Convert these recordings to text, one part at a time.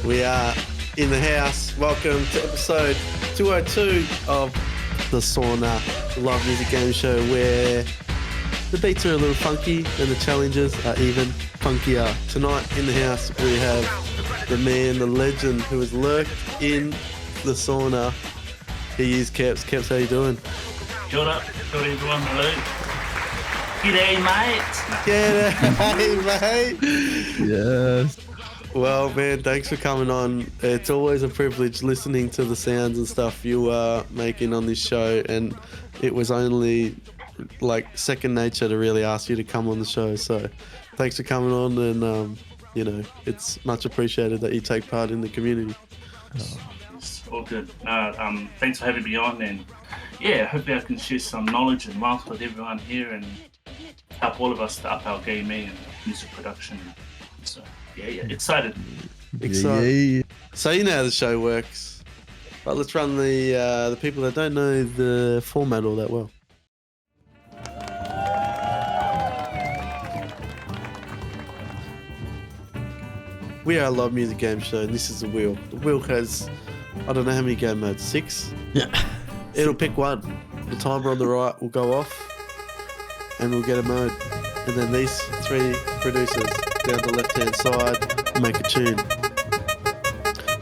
We are in the house. Welcome to episode 202 of the Sauna Live Music Game Show, where the beats are a little funky and the challenges are even funkier. Tonight in the house we have the man, the legend who has lurked in the sauna. He is KEPZ. KEPZ, how you doing? Kia ora, kia ora everyone, hello. G'day mate. G'day, mate. Yes. Well, man, thanks for coming on. It's always a privilege listening to the sounds and stuff you are making on this show, and it was only like second nature to really ask you to come on the show. So thanks for coming on, and it's much appreciated that you take part in the community. It's all good. Thanks for having me on, and yeah, hopefully I can share some knowledge and wealth with everyone here and help all of us to up our gaming and music production. So yeah, excited. Yeah. So you know how the show works, but let's run the people that don't know the format all that well. We are a live music game show, and this is the wheel. The wheel has, I don't know how many game modes, 6? Yeah. It'll pick one. The timer on the right will go off, and we'll get a mode. And then these 3 producers down the left-hand side make a tune.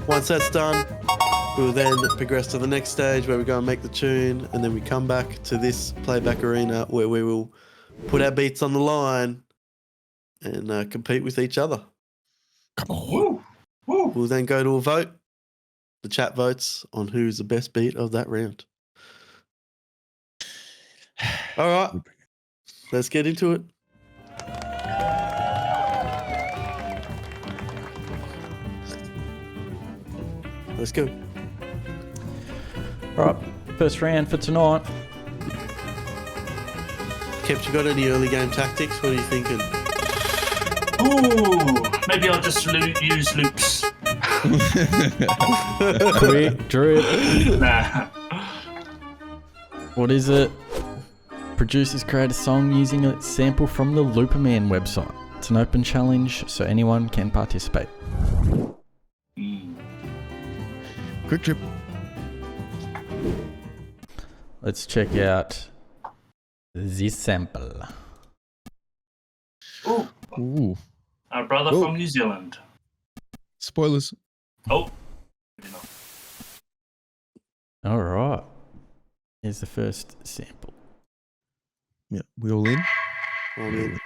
Once that's done, we'll then progress to the next stage where we go and make the tune, and then we come back to this playback arena where we will put our beats on the line and compete with each other. Come on. Woo! Woo! We'll then go to a vote. The chat votes on who's the best beat of that round. All right, let's get into it. Let's go. All right, first round for tonight. KEPZ, you got any early game tactics? What are you thinking? Ooh, maybe I'll just use loops. Quick drip. Nah. What is it? Producers create a song using a sample from the Looperman website. It's an open challenge, so anyone can participate. Quick trip. Let's check out this sample. Ooh, Ooh. our brother Ooh. from New Zealand. Spoilers. Oh, maybe not. All right. Here's the first sample. Yeah, we all in? I mean,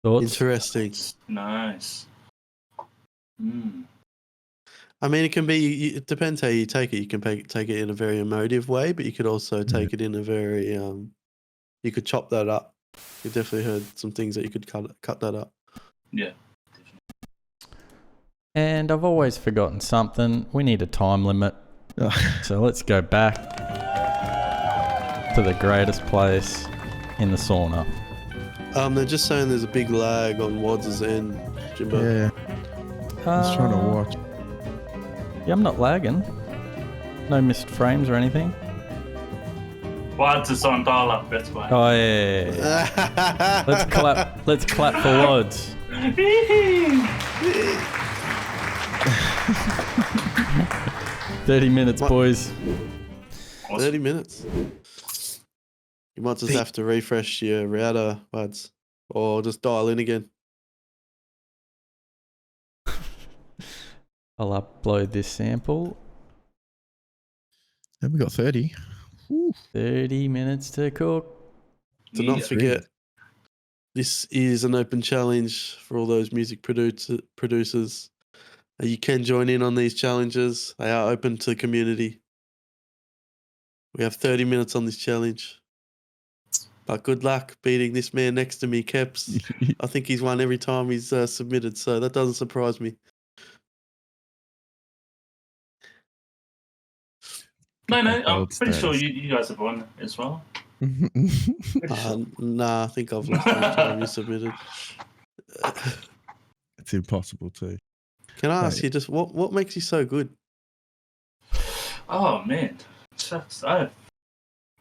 Thoughts? interesting. Nice. I mean, it can be. It depends how you take it. You can take it in a very emotive way, but you could also take it in a very. You could chop that up. You definitely heard some things that you could cut that up. Yeah. And I've always forgotten something. We need a time limit. So let's go back to the greatest place in the sauna. They're just saying there's a big lag on Wads' end, Jimbo. Yeah, I was trying to watch. Yeah, I'm not lagging. No missed frames or anything. Wads is on dial-up, that's why. Oh yeah. Let's clap for Wads. 30 minutes, boys. 30 minutes. You might just have to refresh your router, Wads, or just dial in again. I'll upload this sample. And we got 30. Ooh. 30 minutes to cook. To not forget, this is an open challenge for all those music producers. You can join in on these challenges. They are open to the community. We have 30 minutes on this challenge. But good luck beating this man next to me, KEPZ. I think he's won every time he's submitted, so that doesn't surprise me. No, I'm Gold pretty sure status. you guys have won as well. Nah, I think I've lost each time you submitted. It's impossible to. Can I ask Right. you just what makes you so good? Oh man, shucks. I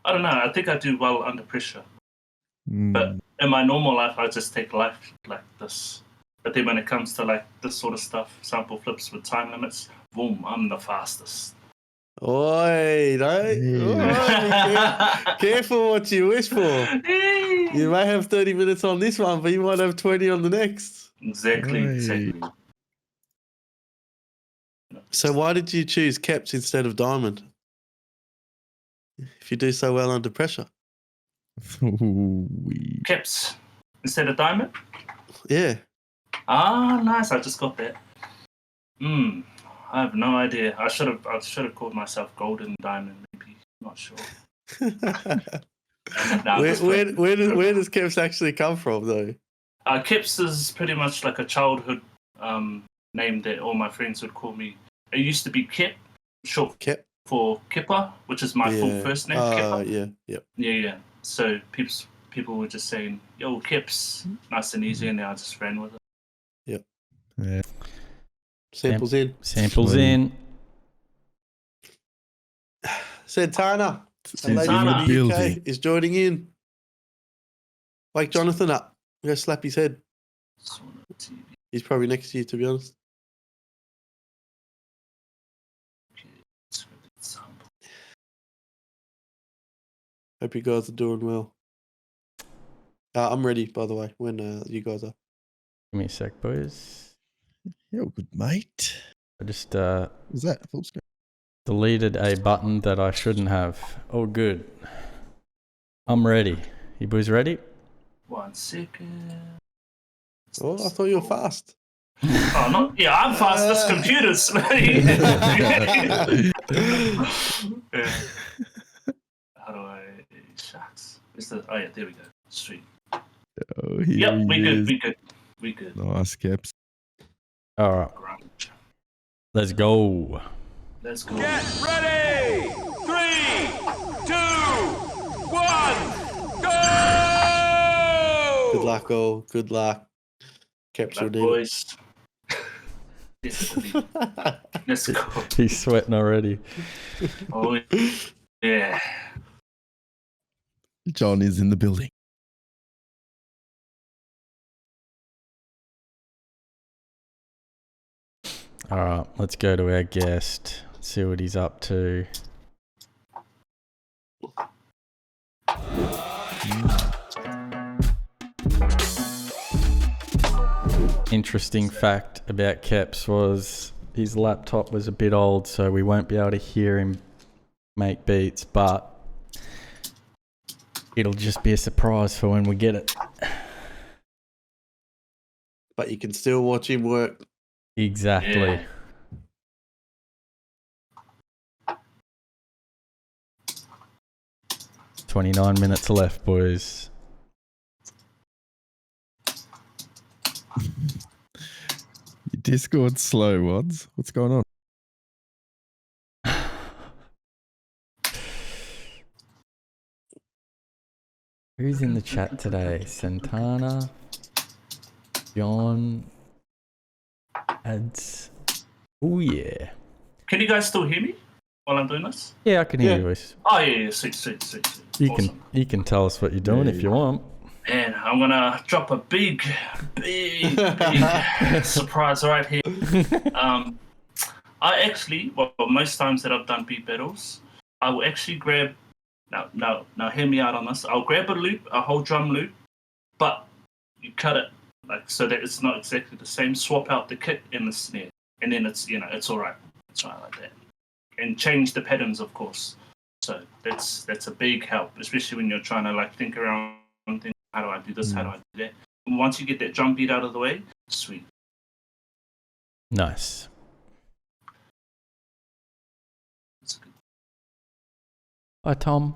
don't know. I think I do well under pressure. But Mm. in my normal life, I just take life like this. But then when it comes to like this sort of stuff, sample flips with time limits, boom, I'm the fastest. Oi, don't. Careful what you wish for. You may have 30 minutes on this one, but you might have 20 on the next. Exactly. So why did you choose KEPZ instead of Diamond? If you do so well under pressure. Ooh-wee. KEPZ instead of diamond? Yeah. Ah, nice. I just got that. I have no idea. I should have called myself Golden Diamond, maybe. Not sure. Where does KEPZ actually come from, though? KEPZ is pretty much like a childhood name that all my friends would call me. It used to be Kep, short Kep? for Kipper, which is my full first name, Kipper. Yeah. So people were just saying, yo, KEPZ, nice and easy, and I just ran with it. Yeah. Samples in. Samples Sweet. in. Santana, a lady Santana. from the UK, Building. is joining in. Wake Jonathan up. I'm going to slap his head. SaunaTV. He's probably next to you, to be honest. Hope you guys are doing well. I'm ready, by the way, when you guys are. Give me a sec, boys. Yeah, good mate. I just Was that full screen? deleted a button that I shouldn't have. Oh, good. I'm ready. You boys ready? 1 second. Oh, I thought you were fast. Oh, not yeah. I'm fast as computers. Yeah. How do I? Shucks. Oh yeah, there we go. Sweet. Oh, here Yep, he is. we good. Nice, Keps. All right, Grunge. let's go. Let's go. Get ready! 3, 2, 1, go! Good luck, all. Good luck. Capture Black boys. Let's go. He's sweating already. Oh yeah. John is in the building. All right, let's go to our guest. See what he's up to. Interesting fact about KEPZ was his laptop was a bit old, so we won't be able to hear him make beats, but it'll just be a surprise for when we get it. But you can still watch him work. Exactly. Yeah. "29 minutes left, boys." Your Discord's slow, Wads. What's going on? Who's in the chat today? Santana, John, Ads. Oh yeah. Can you guys still hear me while I'm doing this? Yeah, I can hear Yeah. you, boys. Oh yeah, sweet. Awesome. You can tell us what you're doing if you want. Man, I'm gonna drop a big surprise right here. I actually, well, most times that I've done beat battles, I will actually grab. Now, hear me out on this. I'll grab a loop, a whole drum loop, but you cut it like so that it's not exactly the same. Swap out the kick and the snare, and then it's it's all right. It's right like that, and change the patterns, of course. So that's a big help, especially when you're trying to like think around things. How do I do this? How do I do that? And once you get that drum beat out of the way, sweet. Nice. That's good. Hi, Tom.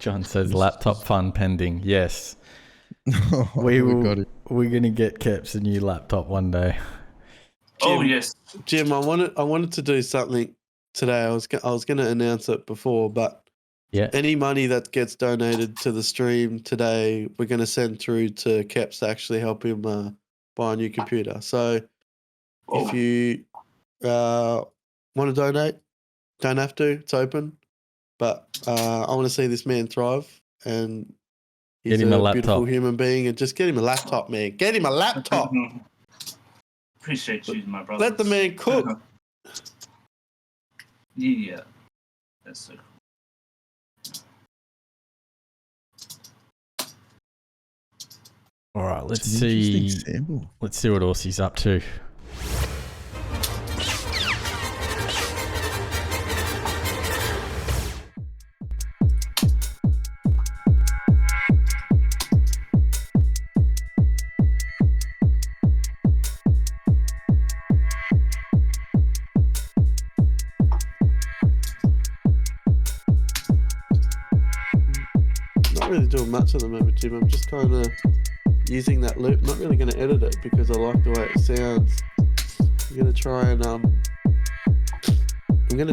John says laptop fun pending. Yes. We got it. We're going to get KEPZ a new laptop one day. Oh yes. Jim, I wanted to do something today. I was going to announce it before, but Yeah. any money that gets donated to the stream today, we're going to send through to KEPZ to actually help him buy a new computer. So if you want to donate, don't have to. It's open. But I want to see this man thrive, and he's Get him a a beautiful laptop. human being. And just get him a laptop, man. Get him a laptop. Appreciate you, my brother. Let the man cook. Yeah. That's so cool. All right, let's It's an interesting see. sample. Let's see what Aussie's up to. Not really doing much at the moment, Jim. I'm just kind of using that loop. Not really going to edit it because I like the way it sounds. I'm going to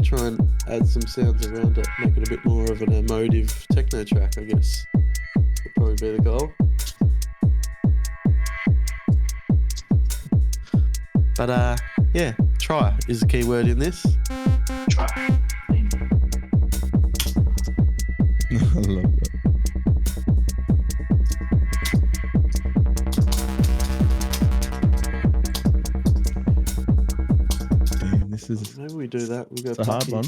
try and add some sounds around it, make it a bit more of an emotive techno track, I guess. Would probably be the goal. But yeah, try is the key word in this. Try. I love that. Damn, this is Maybe we do that. We'll go it's a hard Pucky. one.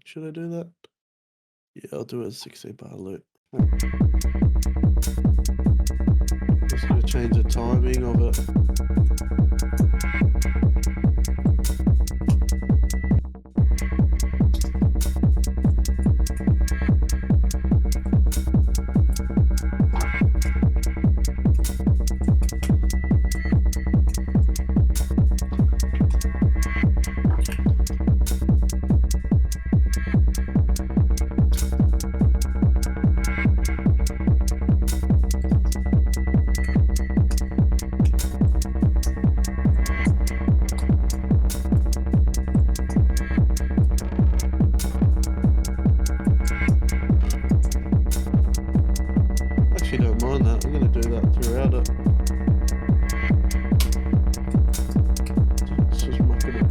Should I do that? Yeah, I'll do a 16-bar loop. Just gonna change the timing of it. Actually, don't mind that. I'm gonna do that throughout it. Just mucking it.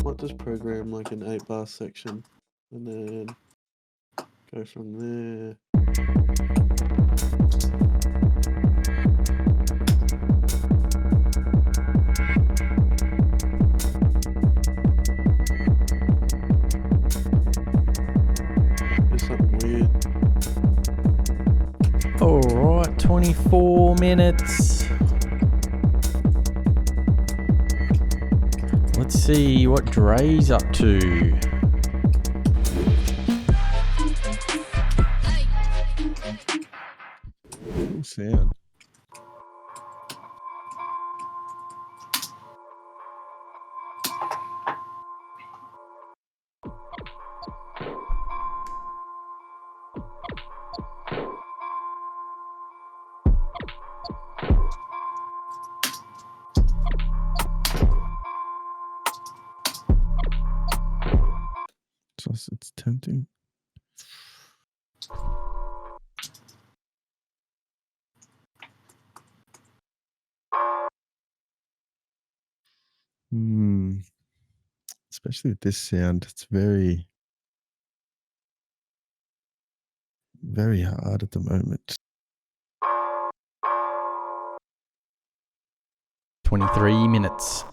Might just program like an 8-bar section and then go from there. Do something weird. All right, 24 minutes. Let's see what Dre's up to. Cool sound. It's tempting. Especially with this sound, it's very, very hard at the moment. 23 minutes.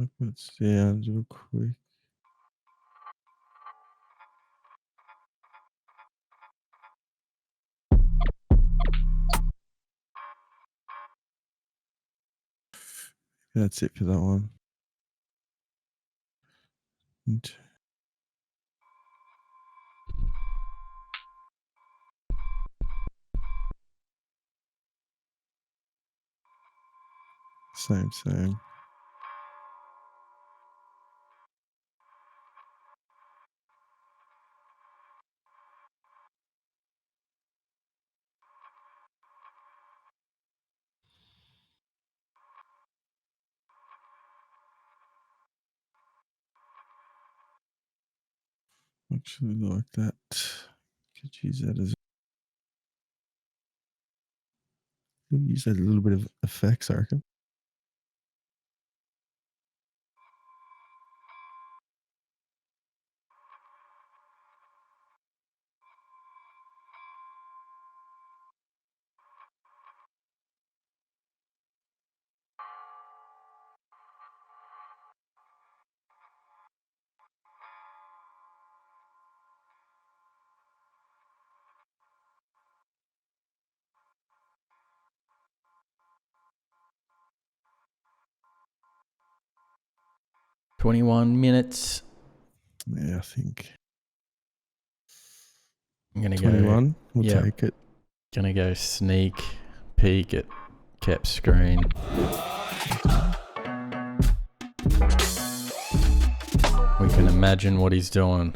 Look at sounds real quick. That's it for that one. Same. Actually, like that. Could use that as. Could use that a little bit of effects, I reckon. $21. Yeah, I think. I'm going to 21. We'll yeah. take it. Gonna go sneak peek at Kep's screen. We can imagine what he's doing.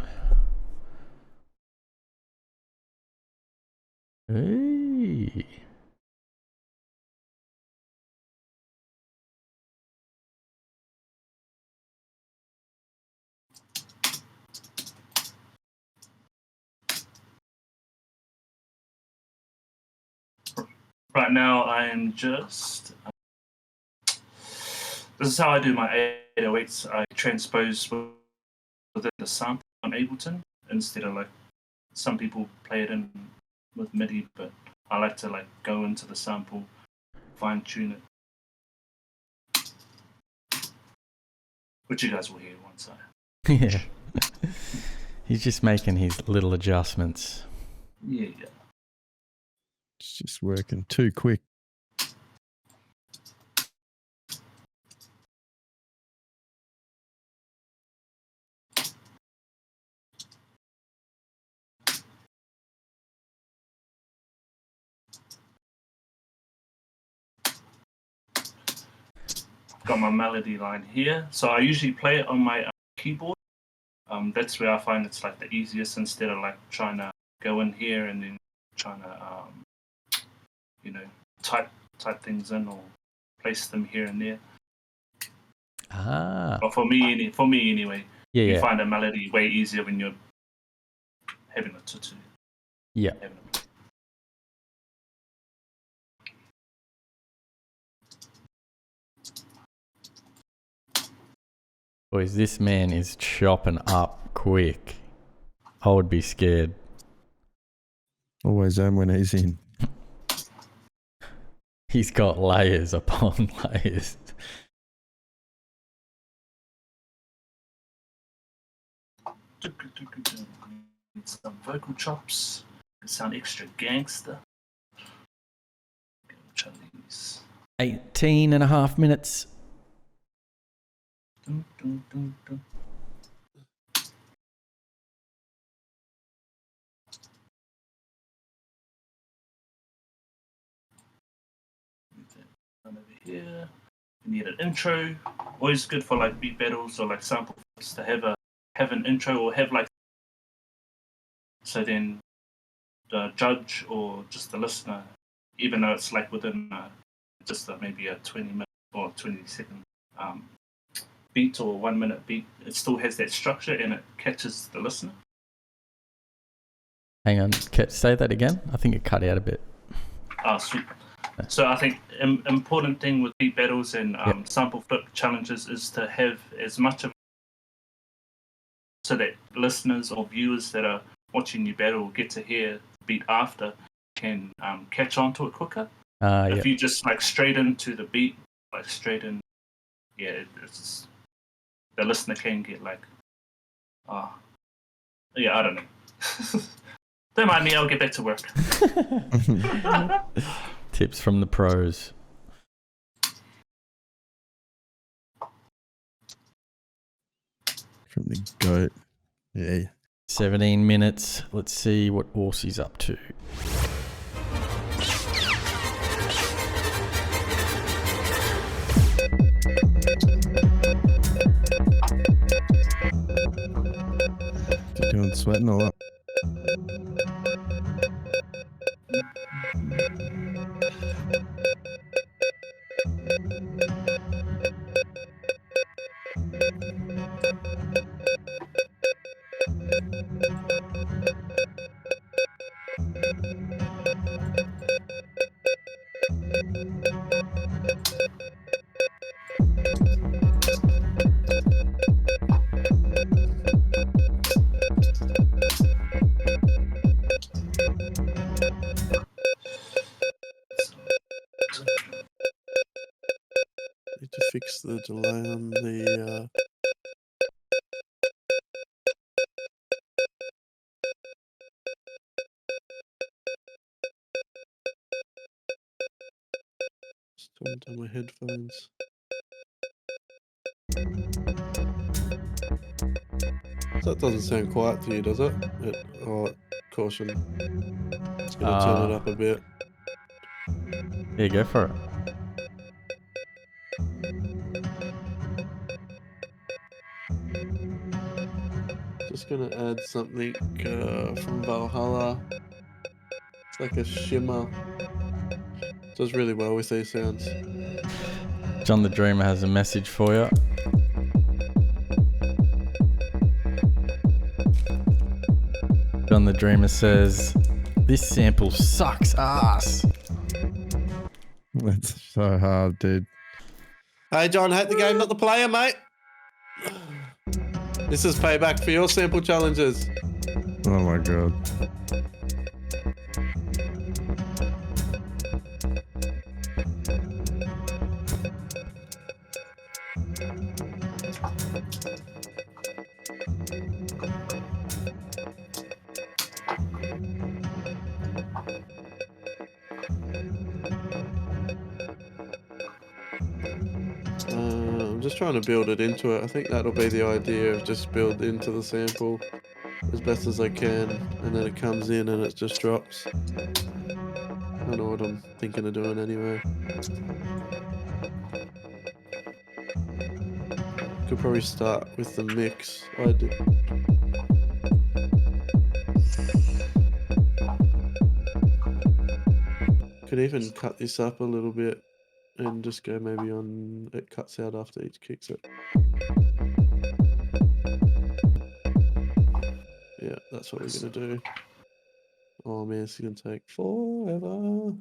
Hey. Right now, I am just. This is how I do my 808s. I transpose within the sample on Ableton instead of like some people play it in with MIDI, but I like to like go into the sample, fine tune it, which you guys will hear once I. Yeah. He's just making his little adjustments. Yeah. It's just working too quick. Got my melody line here, so I usually play it on my keyboard. That's where I find it's like the easiest instead of like trying to go in here and then trying to type things in or place them here and there. Ah. But for me anyway, you Yeah. find a melody way easier when you're having a tutu. Yeah. Boys, this man is chopping up quick. I would be scared. Always am when he's in. He's got layers upon layers. Need some vocal chops. They sound extra gangster. Try these. 18 and a half minutes. Dun, dun, dun, dun. Over here. You need an intro. Always good for like beat battles or like sample flips to have an intro or have like, so then the judge or just the listener, even though it's like within just maybe a 20-minute or 20-second beat or 1-minute beat, it still has that structure and it catches the listener. Hang on, say that again. I think it cut out a bit. Sweet. So I think important thing with beat battles and sample flip challenges is to have as much of, so that listeners or viewers that are watching you battle get to hear the beat after can catch on to it quicker. If you just like straight into the beat, like straight in, it's the listener can get like, yeah, I don't know. Don't mind me, I'll get back to work. Tips from the pros. From the goat. Yeah. 17 minutes. Let's see what Aussie's up to. You doing sweating or what? Need to fix the delay on the. Just turn down my headphones. That doesn't sound quiet to you, does it? Caution. It's going to turn it up a bit. Yeah, go for it. Just going to add something from Valhalla. It's like a shimmer. Does really well with these sounds. John the Dreamer has a message for you. John the Dreamer says, "This sample sucks ass." That's so hard, dude. Hey John, hate the game, not the player, mate. This is payback for your sample challenges. Oh my god. I'm just trying to build it into it. I think that'll be the idea, of just build into the sample as best as I can, and then it comes in and it just drops. I don't know what I'm thinking of doing anyway. Could probably start with the mix. I do. Could even cut this up a little bit and just go maybe on, it cuts out after each kicks it. Yeah, that's what we're gonna do. Oh man, it's gonna take forever.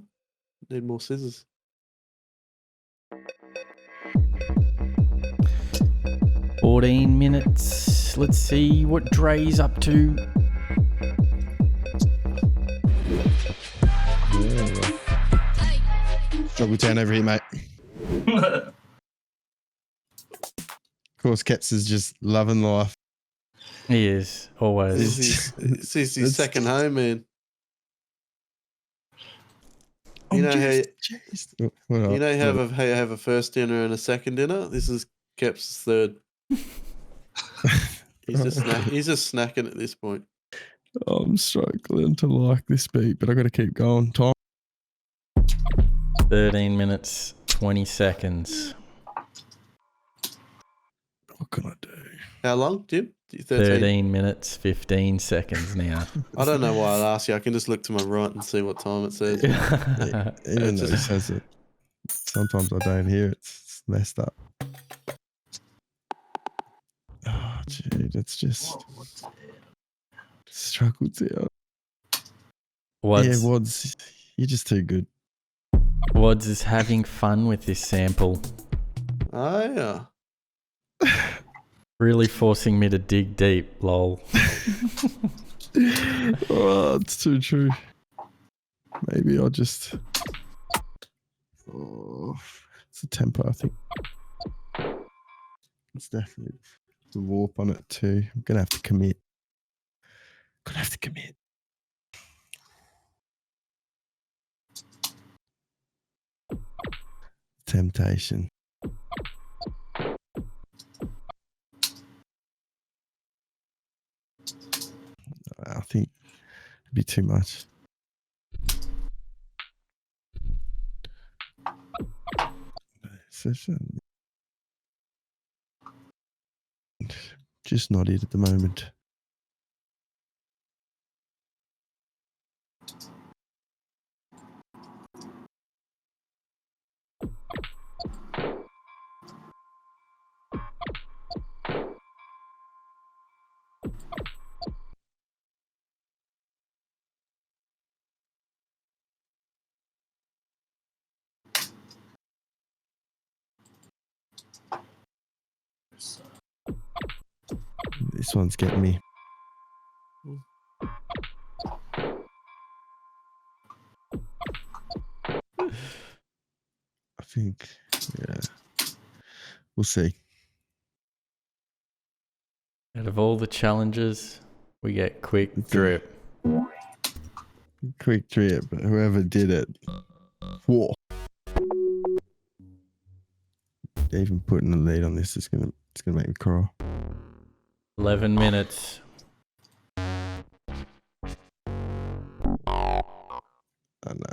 Need more scissors. "14 minutes. Let's see what Dre's up to." Double down over here, mate. Of course, Keps is just loving life. He is, always. This is his second home, man. You know how you have a first dinner and a second dinner? This is Kep's third. He's just snacking at this point. I'm struggling to like this beat, but I got to keep going. Tom. 13 minutes, 20 seconds. What can I do? How long, Jim? 13 minutes, 15 seconds now. I don't know why I asked you. I can just look to my right and see what time it says. Even though it says it, sometimes I don't hear it. It's messed up. Oh, dude, it's just struggled out. Yeah, Wads, you're just too good. Wads is having fun with this sample. Oh, yeah. Really forcing me to dig deep, lol. Oh, it's too true. Maybe I'll just... Oh, it's a tempo, I think. It's definitely... the warp on it too. I'm gonna have to commit. Gonna have to commit. Temptation. I think it'd be too much. Session. Just not it at the moment. This one's getting me. I think, yeah. We'll see. Out of all the challenges, we get quick drip. Quick drip, but whoever did it. Whoa. Even putting the lead on this is gonna make me cry. 11 minutes. I know.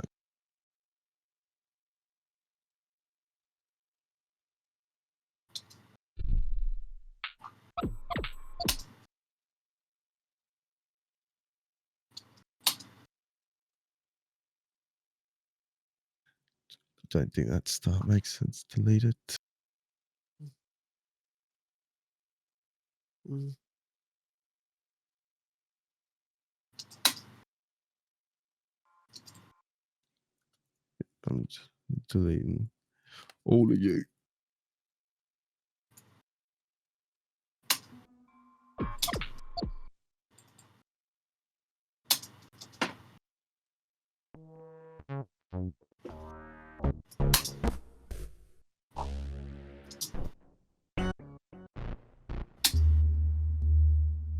Don't think that start makes sense. Delete it. I'm just deleting all of you.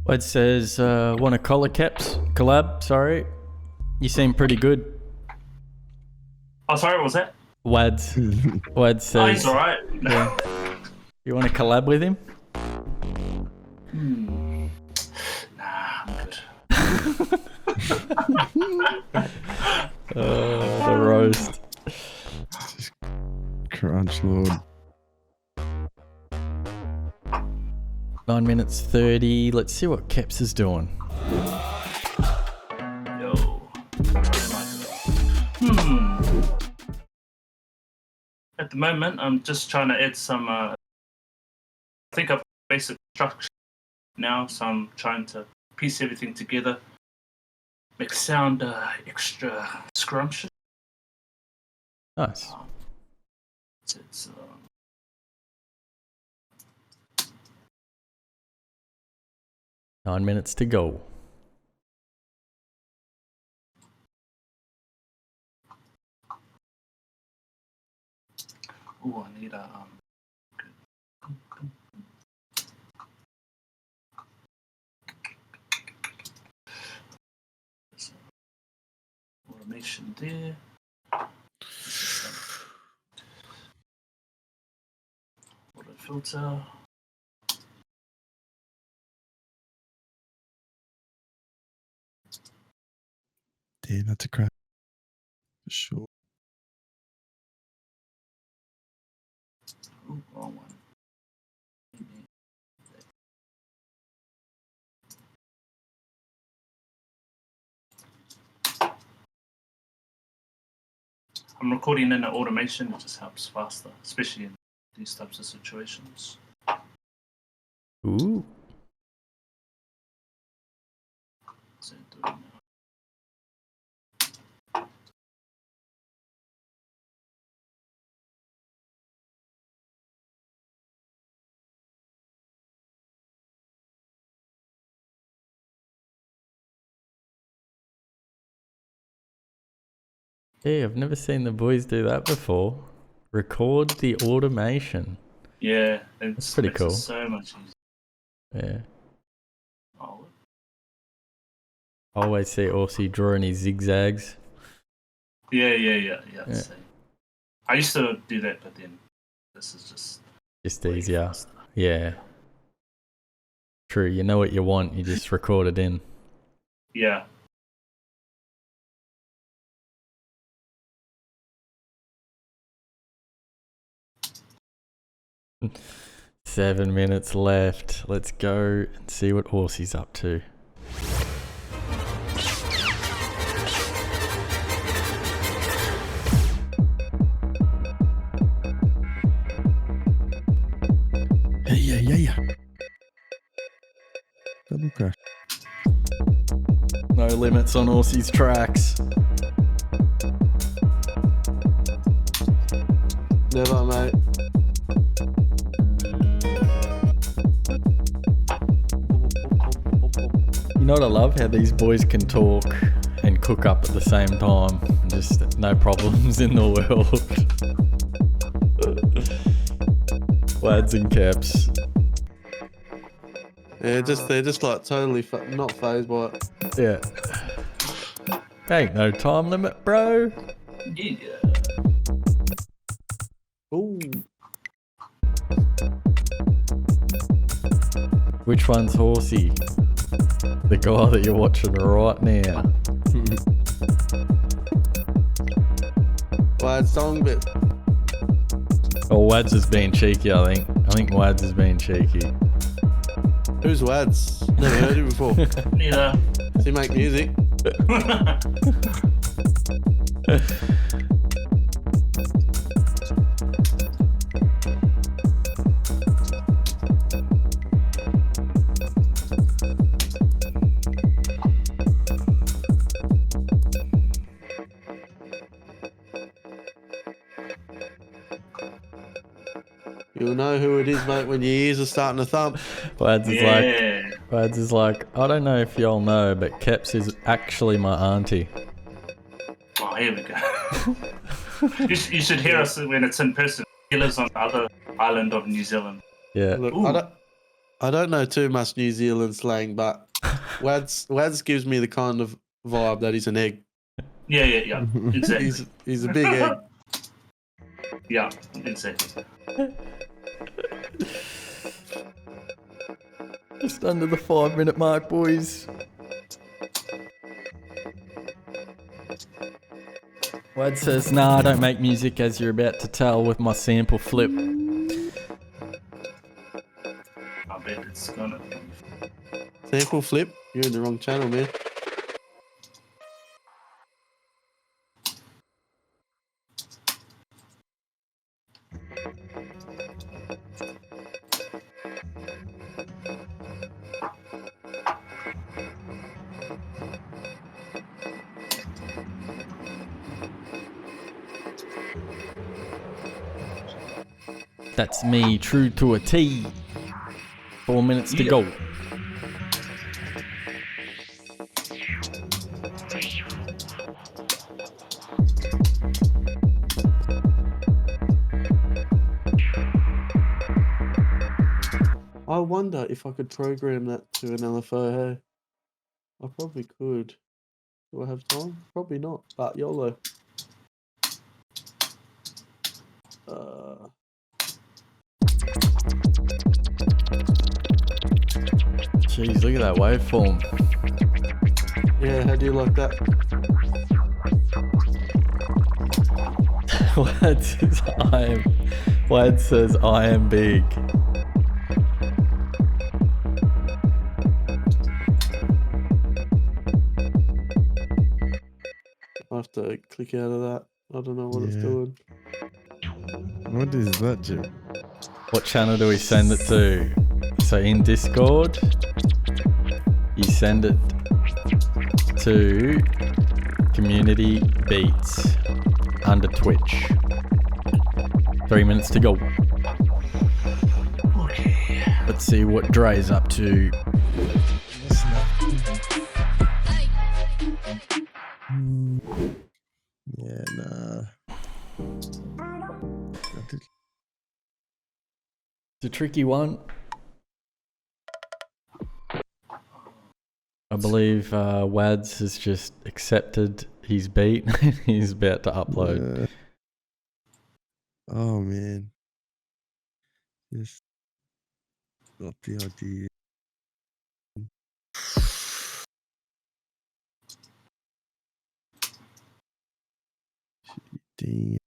It says, want a collar caps collab? Sorry. You seem pretty good. Oh, sorry, what was that? Wads. Wads says. Oh, he's alright. Yeah. You want to collab with him? Nah, I'm good. The roast. Crunch Lord. 9 minutes 30. Let's see what KEPZ is doing. Yo. At the moment, I'm just trying to add some. I think I've basic structure now, so I'm trying to piece everything together, make sound extra scrumptious. Nice. It's 9 minutes to go. I need a automation there. Auto filter. Damn, that's a crap. For sure. Ooh, wrong one. I'm recording in an automation, it just helps faster, especially in these types of situations. Ooh. So doing now. Hey, I've never seen the boys do that before. Record the automation. Yeah, That's pretty makes cool. it so much easier. Yeah. Oh, I always see Aussie drawing his zigzags. yeah. Yeah. Same. I used to do that, but then this is just way Easier. faster. Yeah. True. You know what you want. You just record it in. Yeah. Seven minutes left. Let's go and see what Aussie's up to. Yeah. Double crash. No limits on Aussie's tracks. Never, mate. You know what I love? How these boys can talk and cook up at the same time. Just no problems in the world. Lads and caps. Yeah, they're just like totally not phased by it. Yeah. Ain't no time limit, bro. Yeah. Ooh. Which one's Horsey? The guy that you're watching right now. Wide song, but Oh, Wads is being cheeky, I think. I think Wads is being cheeky. who's Wads? Never heard him before. Yeah. Does he make music? You'll know who it is, mate, when your ears are starting to thump. Wads is Yeah. like, I don't know if y'all know, but KEPZ is actually my auntie. Oh, here we go. you should hear us when it's in person. He lives on the other island of New Zealand. Yeah. Look, Ooh. I don't know too much New Zealand slang, but Wads gives me the kind of vibe that he's an egg. Yeah. Exactly. He's a big egg. Yeah, exactly. Just under the 5 minute mark, boys. Wad says, nah, I don't make music, as you're about to tell with my sample flip. I bet it's gonna be. Sample flip. You're in the wrong channel, man. That's me, true to a T. 4 minutes to go. I wonder if I could program that to an LFO, hey? I probably could. Do I have time? Probably not, but YOLO. Jeez, look at that waveform. Yeah, how do you like that? Wad says I am big. I have to click out of that. I don't know what it's Yeah. doing. What is that, Jim? What channel do we send it to? So in Discord, you send it to Community Beats under Twitch. 3 minutes to go. Okay. Let's see what Dre's up to. Yeah, nah. It's a tricky one. I believe Wads has just accepted his beat. He's about to upload. Yeah. Oh man. Just got the idea. Damn.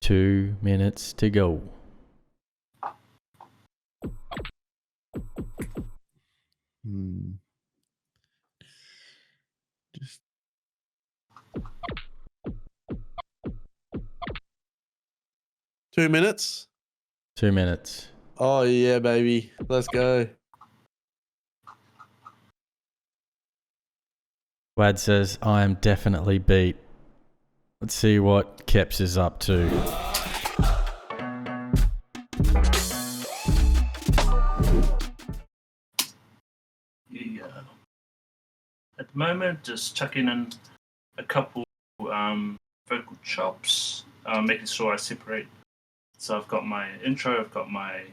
Two minutes to go. Just 2 minutes. 2 minutes. Oh yeah, baby. Let's go. Wad says, I am definitely beat. Let's see what KEPZ is up to. Yeah. At the moment, just chucking in a couple vocal chops, making sure I separate. So I've got my intro, I've got my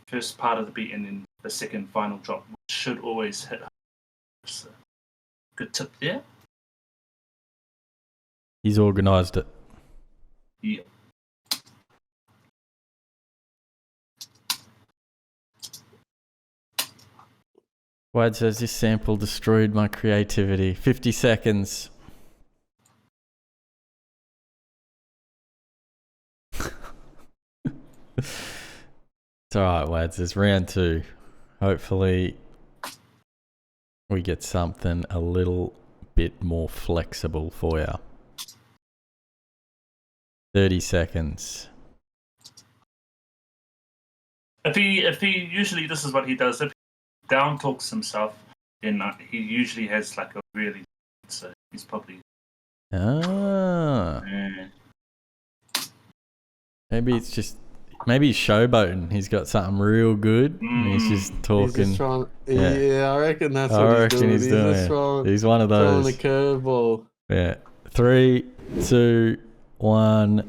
first part of the beat, and then the second final drop, which should always hit. So, good tip there. He's organised it. Yeah. Wad says, this sample destroyed my creativity. 50 seconds. It's alright, Wad says, round 2. Hopefully we get something a little bit more flexible for you. 30 seconds. If he usually, this is what he does. If he down talks himself, then he usually has like a really, so he's probably. Ah. Maybe it's just, maybe he's showboating. He's got something real good and he's just talking. He's just yeah, I reckon that's what reckon he's doing. He's one of those. Throwing a curveball. Yeah. 3, 2, 1.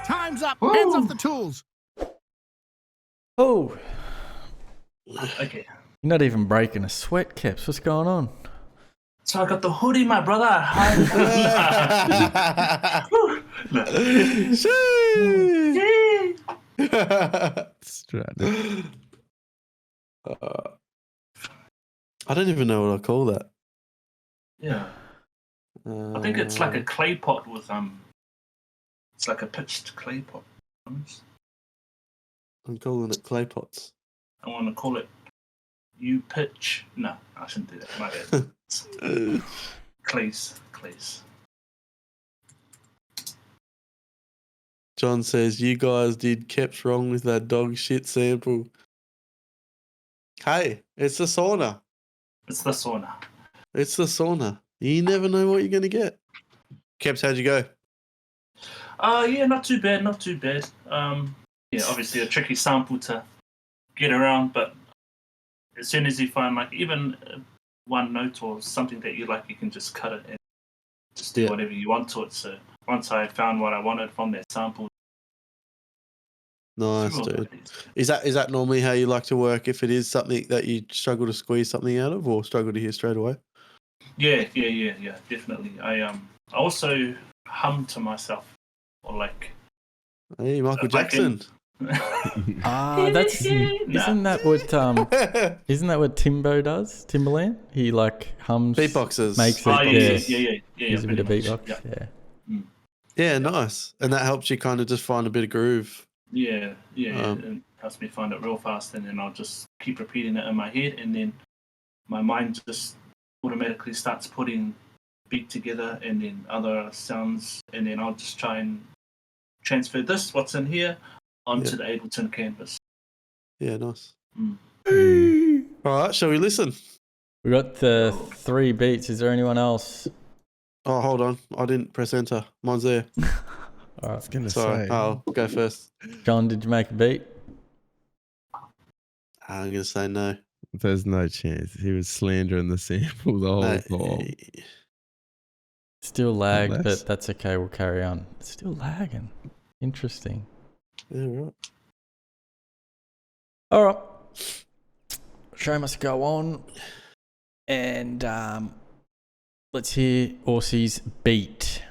Time's up. Hands off the tools. Oh, Okay. you're not even breaking a sweat, KEPZ. What's going on? So I got the hoodie, my brother. strategy. I don't even know what I call that. Yeah. I think it's like a clay pot with it's like a pitched clay pot. I'm calling it clay pots. I want to call it you pitch. No, I shouldn't do that. My bad. Clays. John says, you guys did KEPZ wrong with that dog shit sample. Hey, it's the sauna. It's the sauna. It's the sauna. You never know what you're going to get. KEPZ, how'd you go? Yeah, not too bad. Yeah, obviously a tricky sample to get around, but as soon as you find like even one note or something that you like, you can just cut it and just do whatever you want to it. So once I found what I wanted from that sample. Nice, dude. Is that normally how you like to work if it is something that you struggle to squeeze something out of or struggle to hear straight away? Yeah, definitely. I also hum to myself or like. Hey, Michael Jackson. That's isn't that what Timbo does? Timberland? He like hums, beatboxes, makes it. Oh, yeah. Use a bit of beatbox. Yeah. Yeah, nice. And that helps you kind of just find a bit of groove. Yeah. It helps me find it real fast, and then I'll just keep repeating it in my head, and then my mind just automatically starts putting beat together, and then other sounds, and then I'll just try and transfer what's in here, onto the Ableton canvas. Yeah, nice. All right, shall we listen? We got the 3 beats. Is there anyone else? Oh, hold on. I didn't press enter. Mine's there. All I right. was gonna Sorry. say. I'll go first. John, did you make a beat? I'm going to say no. There's no chance. He was slandering the sample the whole time. Still lagged, Unless- but that's okay. We'll carry on. It's still lagging. Interesting. Yeah, right. All right. Show must go on. And let's hear Aussie's beat.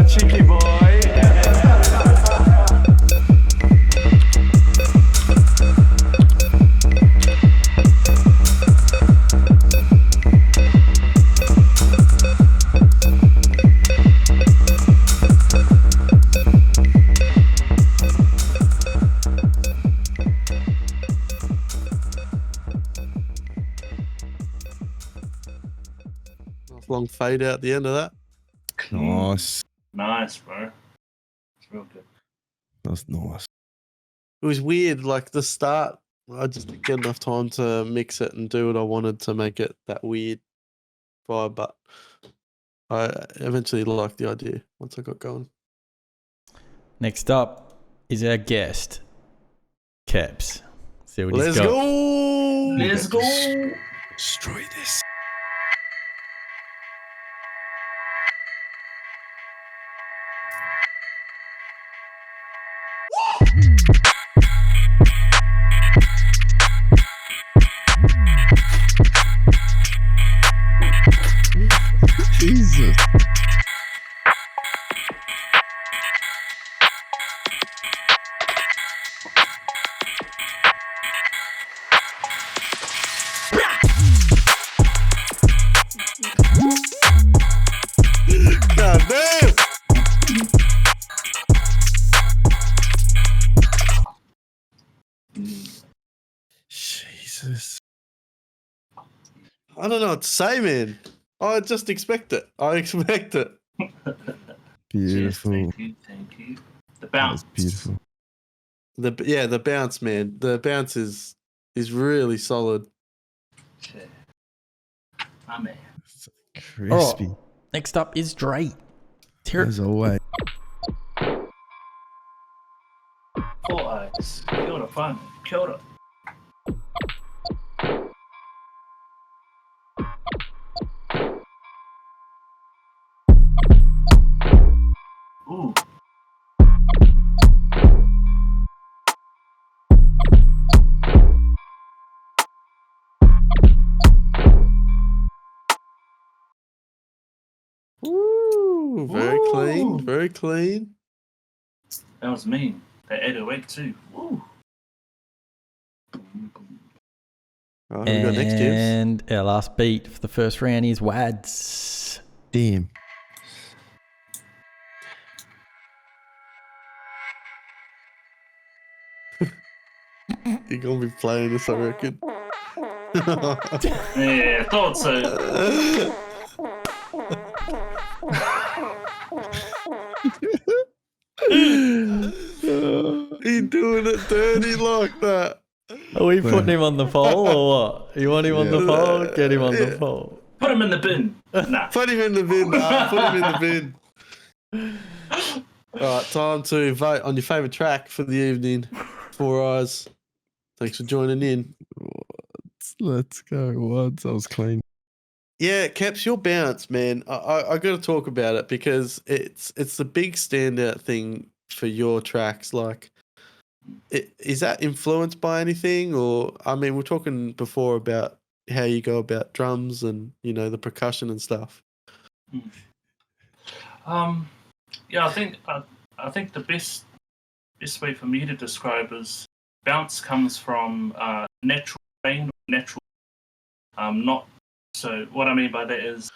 Cheeky boy. Nice long fade out the end of that. Nice. Nice, bro. It's real good. That's nice. It was weird, like the start. I just didn't get enough time to mix it and do what I wanted to make it that weird vibe, but I eventually liked the idea once I got going. Next up is our guest, KEPZ. See what Let's he's got. go! Let's go. Destroy this. Jesus. God damn! Jesus. I don't know what to say, man. I just expect it. I expect it. Beautiful. Cheers, thank you, thank you. The That bounce. was beautiful. The bounce, man. The bounce is really solid. Yeah. My man. Crispy. Alright. Next up is Dre. Hear it. As always. Four eyes. Kia ora, fun. Kia ora. Ooh. Ooh, very Ooh. clean. Very clean. That was mean. That 808 too. Woo. All right, who we got next, James? And our last beat for the first round is Wads. Damn. You're gonna be playing this, I reckon. Yeah, I thought so. He doing it dirty like that. Are we putting him on the poll or what? You want him on the Yeah. poll? Get him on the poll. Put him in the bin. Nah. Put him in the bin. Put him in the bin. All right, time to vote on your favourite track for the evening. 4 Eyes. Thanks for joining in. Let's go. What? That was clean. Yeah, Caps, your bounce, man. I got to talk about it because it's the big standout thing for your tracks. Like, is that influenced by anything, or I mean, we're talking before about how you go about drums and the percussion and stuff. Yeah, I think the best way for me to describe is bounce comes from natural brain, natural. Not so. What I mean by that is,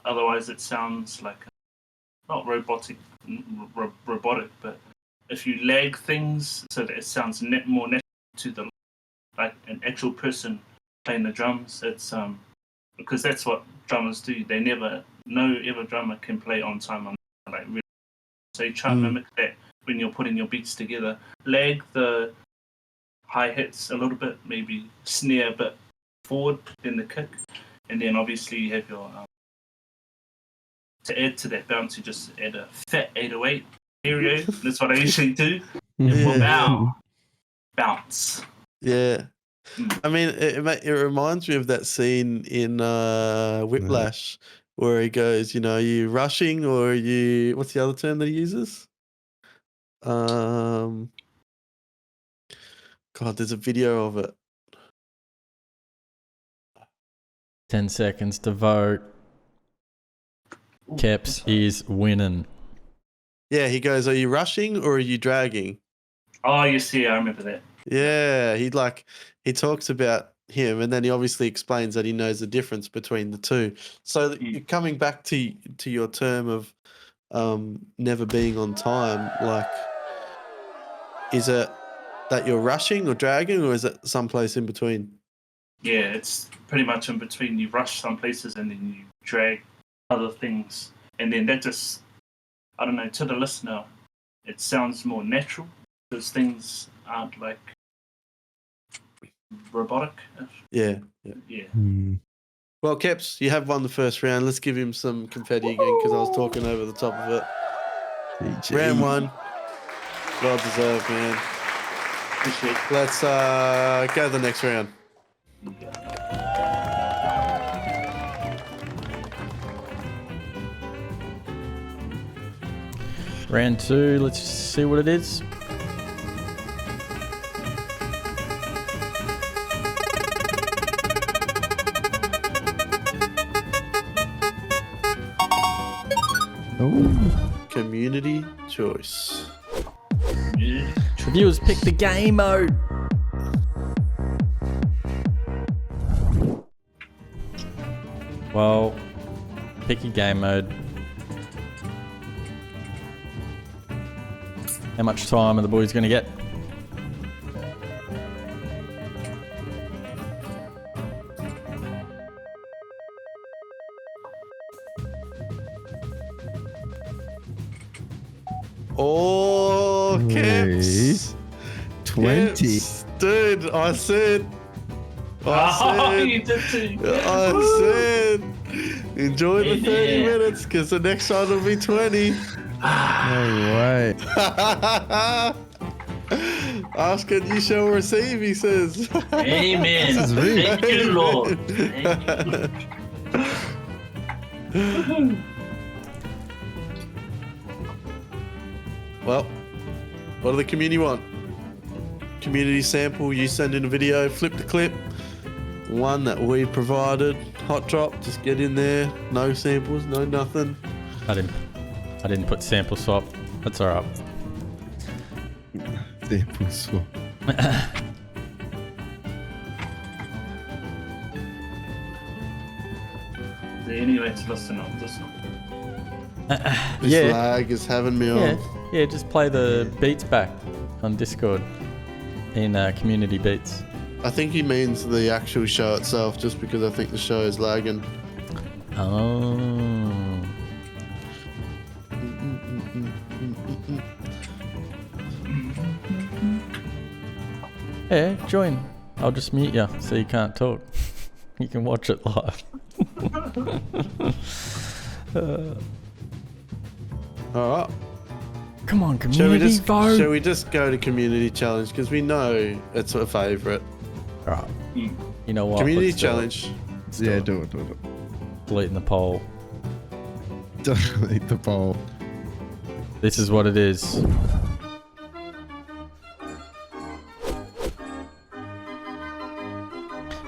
otherwise it sounds like not robotic, but if you lag things so that it sounds more natural to the like an actual person playing the drums, it's because that's what drummers do. No ever drummer can play on time on like really. So you try and mimic that when you're putting your beats together. Lag the hi-hats a little bit, maybe snare a bit forward in the kick, and then obviously you have your to add to that bounce, you just add a fat 808 stereo. That's what I usually do. Yeah. Bounce. Yeah. I mean, it reminds me of that scene in Whiplash where he goes, are you rushing or are you, what's the other term that he uses? God, there's a video of it. 10 seconds to vote. Keps is winning. Yeah, he goes, are you rushing or are you dragging? Oh, you see, I remember that. Yeah, he talks about him, and then he obviously explains that he knows the difference between the two. So coming back to your term of never being on time, like, is it that you're rushing or dragging, or is it someplace in between? Yeah, it's pretty much in between. You rush some places and then you drag other things, and then that just, I don't know, to the listener, it sounds more natural because things aren't like robotic. Yeah. Well, Keps, you have won the first round. Let's give him some confetti again because I was talking over the top of it. PG. Round 1. Well deserved, man. Appreciate it. Let's go to the next round. Round 2, let's see what it is. Community choice. The viewers pick the game mode. Well, pick your game mode. How much time are the boys going to get? Oh, Keps. 20. Keps. Dude, I said, You did too. enjoy the 30 minutes because the next one will be 20. No way. Ask and you shall receive, he says. Amen. This is real. Thank you, Lord. Thank you. Well, what do the community want? Community sample, you send in a video, flip the clip. One that we provided, hot drop, just get in there. No samples, no nothing. I didn't put sample swap. That's alright. Sample swap. Anyway, listen on. This Yeah. lag is having me on. Yeah, just play the beats back on Discord in community beats. I think he means the actual show itself, just because I think the show is lagging. Oh. Yeah, join. I'll just mute you so you can't talk. You can watch it live. Alright. Come on, community vote. Shall we just go to community challenge? Because we know it's a favourite. Alright. You know what? Community Let's do it. challenge. Yeah, do it. Deleting the poll. Delete the poll. This is what it is.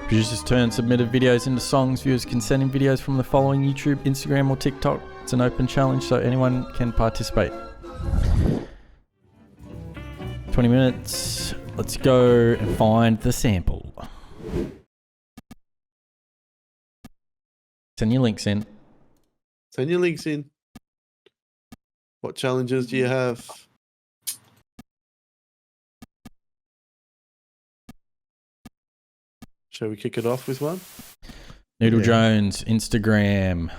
Producers turn submitted videos into songs. Viewers can send in videos from the following: YouTube, Instagram, or TikTok. It's an open challenge, so anyone can participate. 20 minutes. Let's go and find the sample. Send your links in. Send your links in. What challenges do you have? Shall we kick it off with one? Noodle Yeah. Jones, Instagram.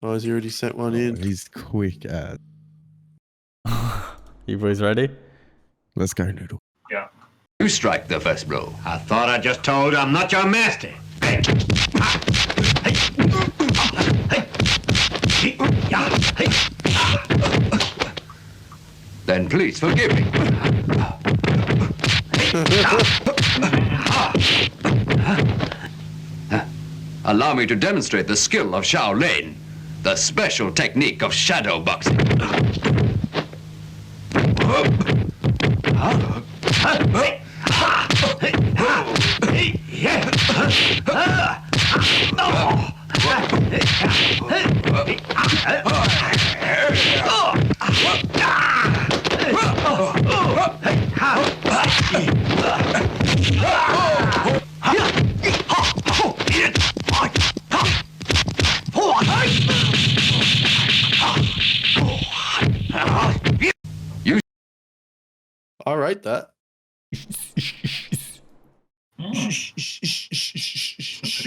Oh, has he already sent one in? He's quick at. You boys ready? Let's go, Noodle. Yeah. You strike the first blow. I thought I just told you I'm not your master. Then please forgive me. Allow me to demonstrate the skill of Shaolin, the special technique of shadow boxing. I rate that. Pretty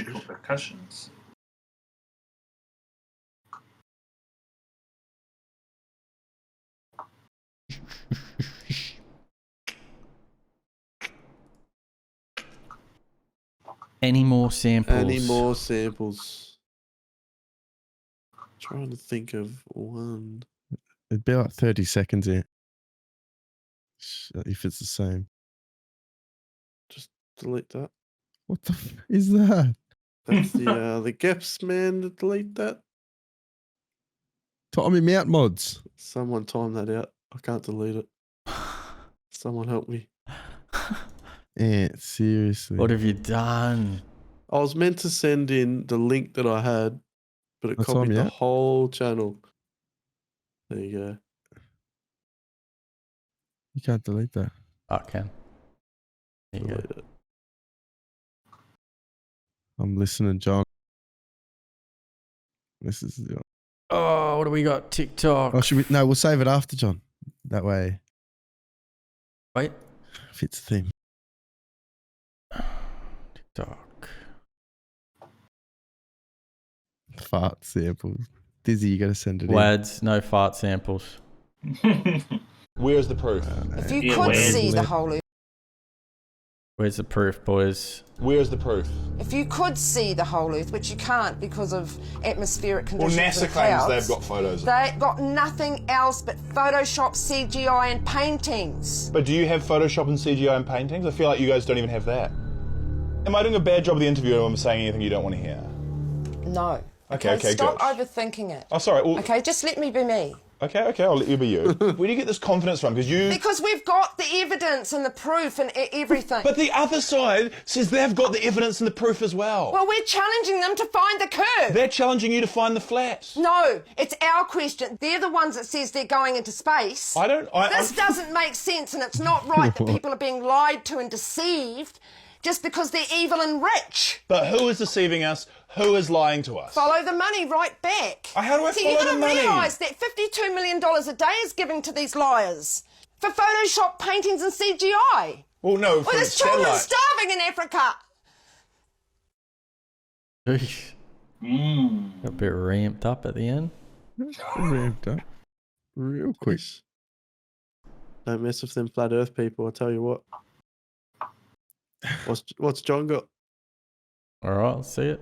cool percussions. Any more samples? Any more samples? Trying to think of one. It'd be like 30 seconds in. If it's the same. Just delete that. What the is that? That's the gaps, man. Delete that. Time him out, mods. Someone time that out. I can't delete it. Someone help me. Yeah, seriously. What have you done? I was meant to send in the link that I had, but it That's copied on, the yeah. whole channel. There you go. You can't delete that. I can. There you go. Delete it. I'm listening, John. This is the. Oh, what do we got? TikTok. Oh, should we? No, we'll save it after, John. That way Wait. fits the theme. TikTok. Fart samples. Dizzy, you got to send it Lads, no fart samples. Where's the proof? If you Yeah, could where's see the it? whole Earth, Where's the proof, boys? Where's the proof? if you could see the whole Earth, which you can't because of atmospheric Well, conditions NASA and claims clouds, they've got photos. they've got nothing else but Photoshop, CGI, and paintings. But do you have Photoshop and CGI and paintings? I feel like you guys don't even have that. Am I doing a bad job of the interview or am I saying anything you don't want to hear? No. Okay, Stop good. overthinking it. Oh, sorry. Well, Okay, just let me be me. okay, I'll let you be you. Where do you get this confidence from? Because we've got the evidence and the proof and everything. But the other side says they've got the evidence and the proof as well. Well, we're challenging them to find the curve. They're challenging you to find the flat. No, it's our question. They're the ones that says they're going into space. This doesn't make sense, and it's not right that people are being lied to and deceived just because they're evil and rich. But who is deceiving us? Who is lying to us? Follow the money right back. How do I See, follow you the money? gotta realise that $52 million a day is given to these liars for Photoshop paintings and CGI. Well, no, Well, there's children starving in Africa. Jeez. A bit ramped up at the end. Ramped up. Real quick. Don't mess with them flat earth people, I tell you what. What's John got? Alright, let's see it.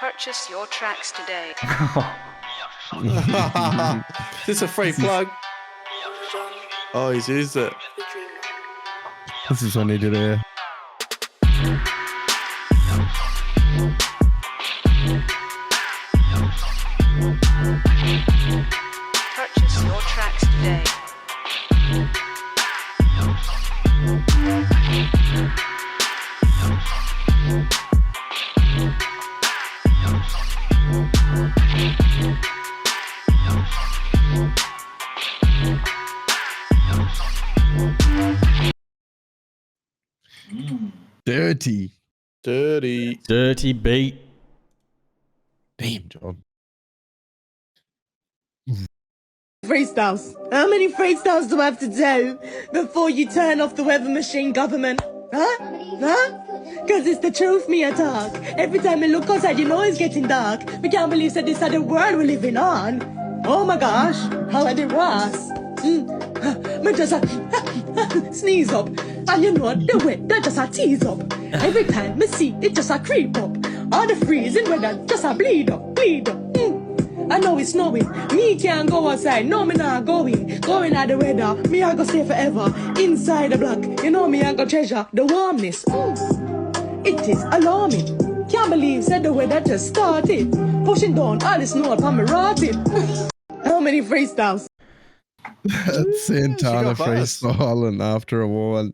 Purchase your tracks today. Is this a free plug? Oh, he's used it. This is what I needed there. Purchase your tracks today. Dirty. Dirty beat. Damn, John. Freestyles. How many freestyles do I have to do before you turn off the weather machine, government? Huh? Cause it's the truth, me a talk. Every time I look outside, you know it's getting dark. We can't believe that this is the world we're living on. Oh my gosh, how I did Ross. Me just sneeze up. And you know the weather just a tease up. Every time me see it just a creep up. All the freezing weather just a bleed up. I know it's snowing. Me can't go outside. No, me not going. Going out the weather. Me I go stay forever. Inside the block. You know me I go treasure the warmness. It is alarming. Can't believe said the weather just started. Pushing down all the snow upon me rotted. How many freestyles? That's Santana freestyling after a while.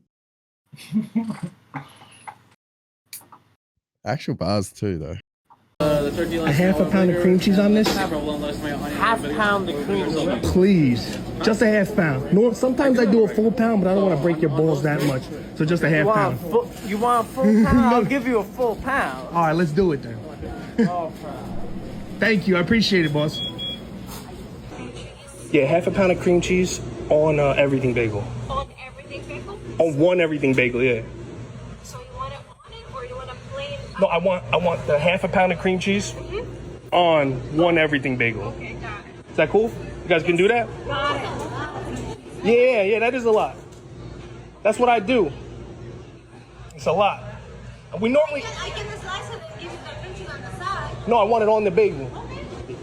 Actual bars too, though. A half a pound of cream cheese on this? Half pound of cream cheese. Please. Just a half pound. No, sometimes I do a full pound, but I don't want to break your balls that much. So just a half pound. You want a full pound? I'll give you a full pound. All right, let's do it then. Thank you. I appreciate it, boss. Yeah, half a pound of cream cheese on everything bagel. On everything bagel? On one everything bagel, yeah. So you want it on it, or you want a plain? No, I want the half a pound of cream cheese on one everything bagel. Okay, got it. Is that cool? You guys can do that? Got it. Yeah, that is a lot. That's what I do. It's a lot. We normally... I can slice it and give you the cream cheese on the side. No, I want it on the bagel.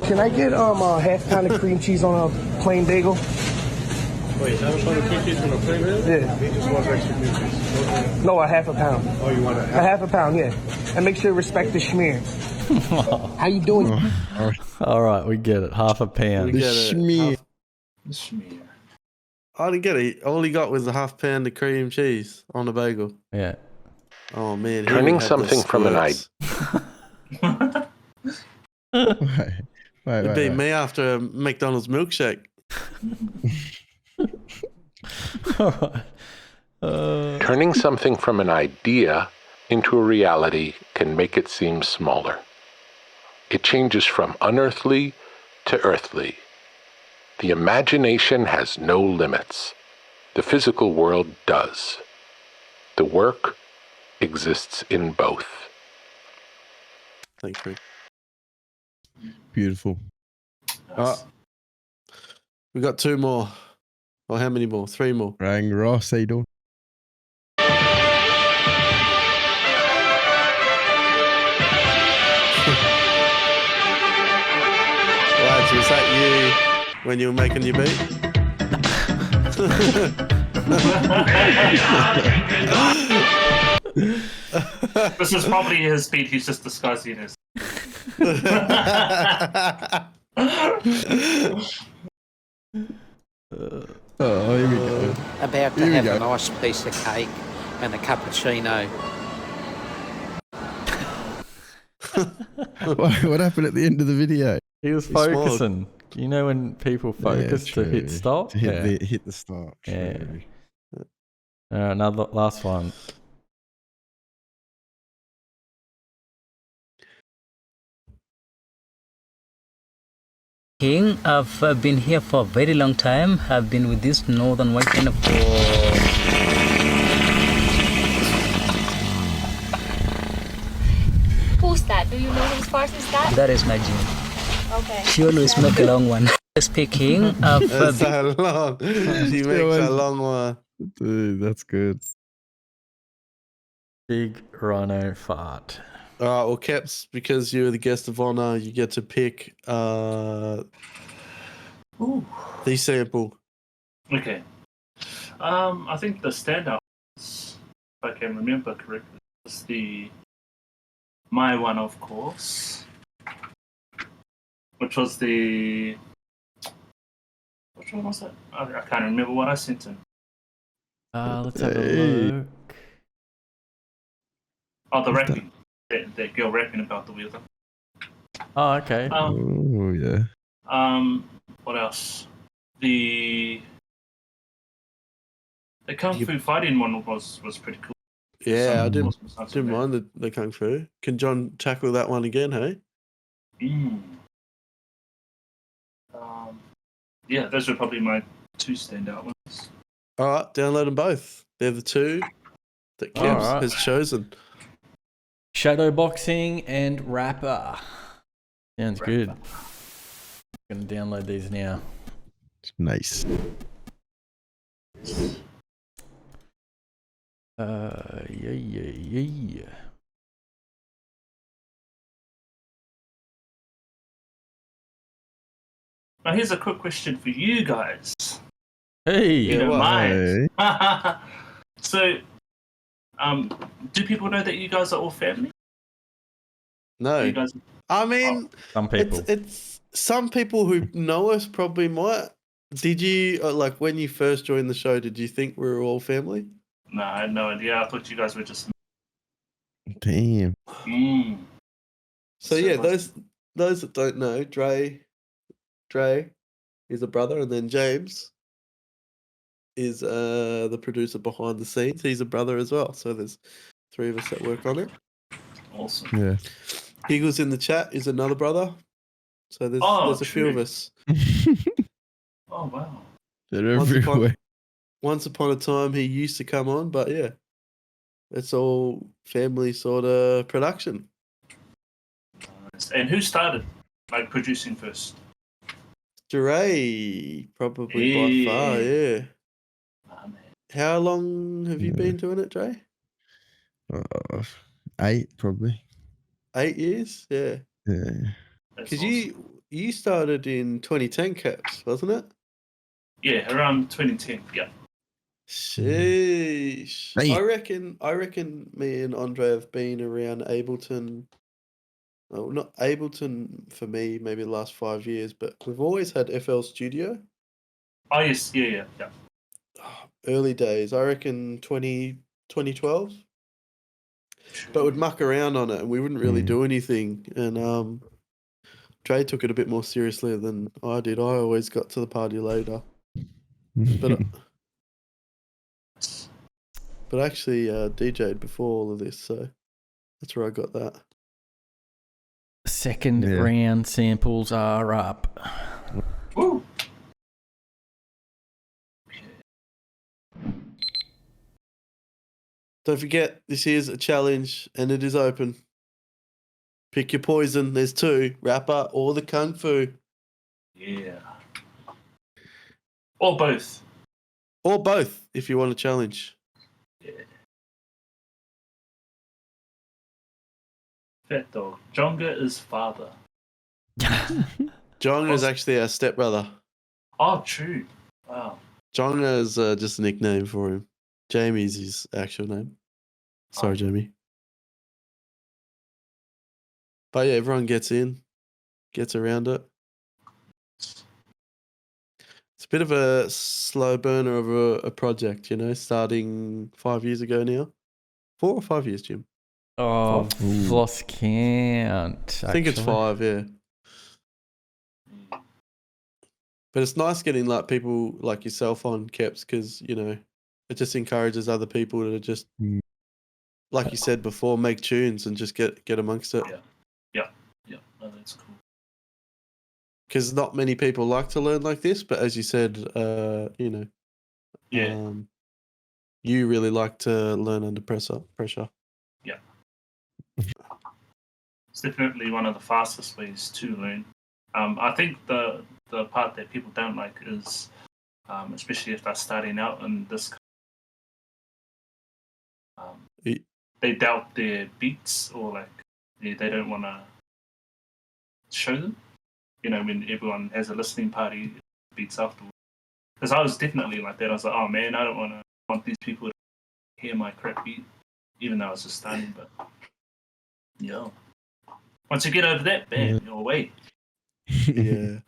Can I get a half pound of cream cheese on a plain bagel? Wait, half a pound of cream cheese on a plain bagel? Yeah. He just wants extra cream cheese. No, a half a pound. Oh, you want a half a pound, yeah. And make sure you respect the schmear. How you doing? All right, we get it. Half a pound. We get it. Schmear. I didn't get it. All he got was a half pound of cream cheese on a bagel. Yeah. Oh man. Turning something from an idea. It'd be me after a McDonald's milkshake. Turning something from an idea into a reality can make it seem smaller. It changes from unearthly to earthly. The imagination has no limits. The physical world does. The work exists in both. Thanks, Rick. Beautiful. We got two more. Or how many more? Three more. Rang Ross, how you doing? Lads, was that you when you were making your beat? This is probably his beat, he's just disguising his. Oh, here we go. About to have a nice piece of cake and a cappuccino. What happened at the end of the video? He was focusing. You know when people focus to hit stop? To hit the stop. Yeah. Another last one. King. I've been here for a very long time. I've been with this Northern White Channel for... Who's that? Do you know whose person is that? That is my Jim. Okay. She always make a long one. Speaking of... That's so long. She makes a long one. Dude, that's good. Big rhino fart. All right, well, Keps, because you're the guest of honor, you get to pick the sample. Okay. I think the standout, if I can remember correctly, was my one, of course, which was which one was that? I can't remember what I sent him. Let's have a look. Oh, the rapping. That girl rapping about the weather. Oh, okay. Oh, yeah. What else? The Kung Fu fighting one was pretty cool. Yeah, I didn't mind the Kung Fu. Can John tackle that one again, hey? Yeah, those were probably my two standout ones. All right, download them both. They're the two that Keps has chosen. Shadow boxing and rapper. Sounds good. I'm gonna download these now. Nice. Yeah. Now here's a quick question for you guys. Hey, you don't mind. So, do people know that you guys are all family? No. You guys... I mean, some people. It's some people who know us probably might. Did you, like, when you first joined the show, did you think we were all family? No, I had no idea. I thought you guys were just... Damn. So yeah, those that don't know, Dre is a brother, and then James is the producer behind the scenes. He's a brother as well. So there's three of us that work on it. Awesome. Yeah. Eagles in the chat is another brother. So there's a few of us. Oh wow. They're everywhere. Once upon a time he used to come on, but yeah. It's all family sort of production. And who started like producing first? Dre, probably by far, yeah. How long have you been doing it, Dre? 8 probably. 8 years? Yeah. Yeah. Because you started in 2010, Caps, wasn't it? Yeah, around 2010. Yeah. Sheesh. I reckon me and Andre have been around Ableton. Well, not Ableton for me, maybe the last 5 years, but we've always had FL Studio. Oh yes, yeah. Early days, I reckon 2012. But we'd muck around on it and we wouldn't really do anything. And Dre took it a bit more seriously than I did. I always got to the party later. But actually DJ'd before all of this, so that's where I got that. Second round samples are up. Woo. Don't forget, this is a challenge and it is open. Pick your poison. There's 2, rapper or the Kung Fu. Yeah. Or both. Or both, if you want a challenge. Yeah. Fat dog. Jonga is father. Jonga is actually our stepbrother. Oh, true. Wow. Jonga is just a nickname for him. Jamie's his actual name. Sorry, Jamie. But yeah, everyone gets around it. It's a bit of a slow burner of a project, starting 5 years ago now. 4 or 5 years, Jim? Oh, I've lost count. I think it's 5, yeah. But it's nice getting like people like yourself on, Keps, because, it just encourages other people to just, like you said before, make tunes and just get amongst it. Yeah. Oh, that's cool. because not many people like to learn like this. But as you said, you know, you really like to learn under pressure. Yeah. It's definitely one of the fastest ways to learn. I think the part that people don't like is, especially if they're starting out in this, they doubt their beats, or like they don't want to show them. You know, when everyone has a listening party, beats afterwards. Because I was definitely like that. I was like, oh man, I don't want these people to hear my crap beat, even though I was just starting. But yeah, once you get over that, bam, you're away. Yeah.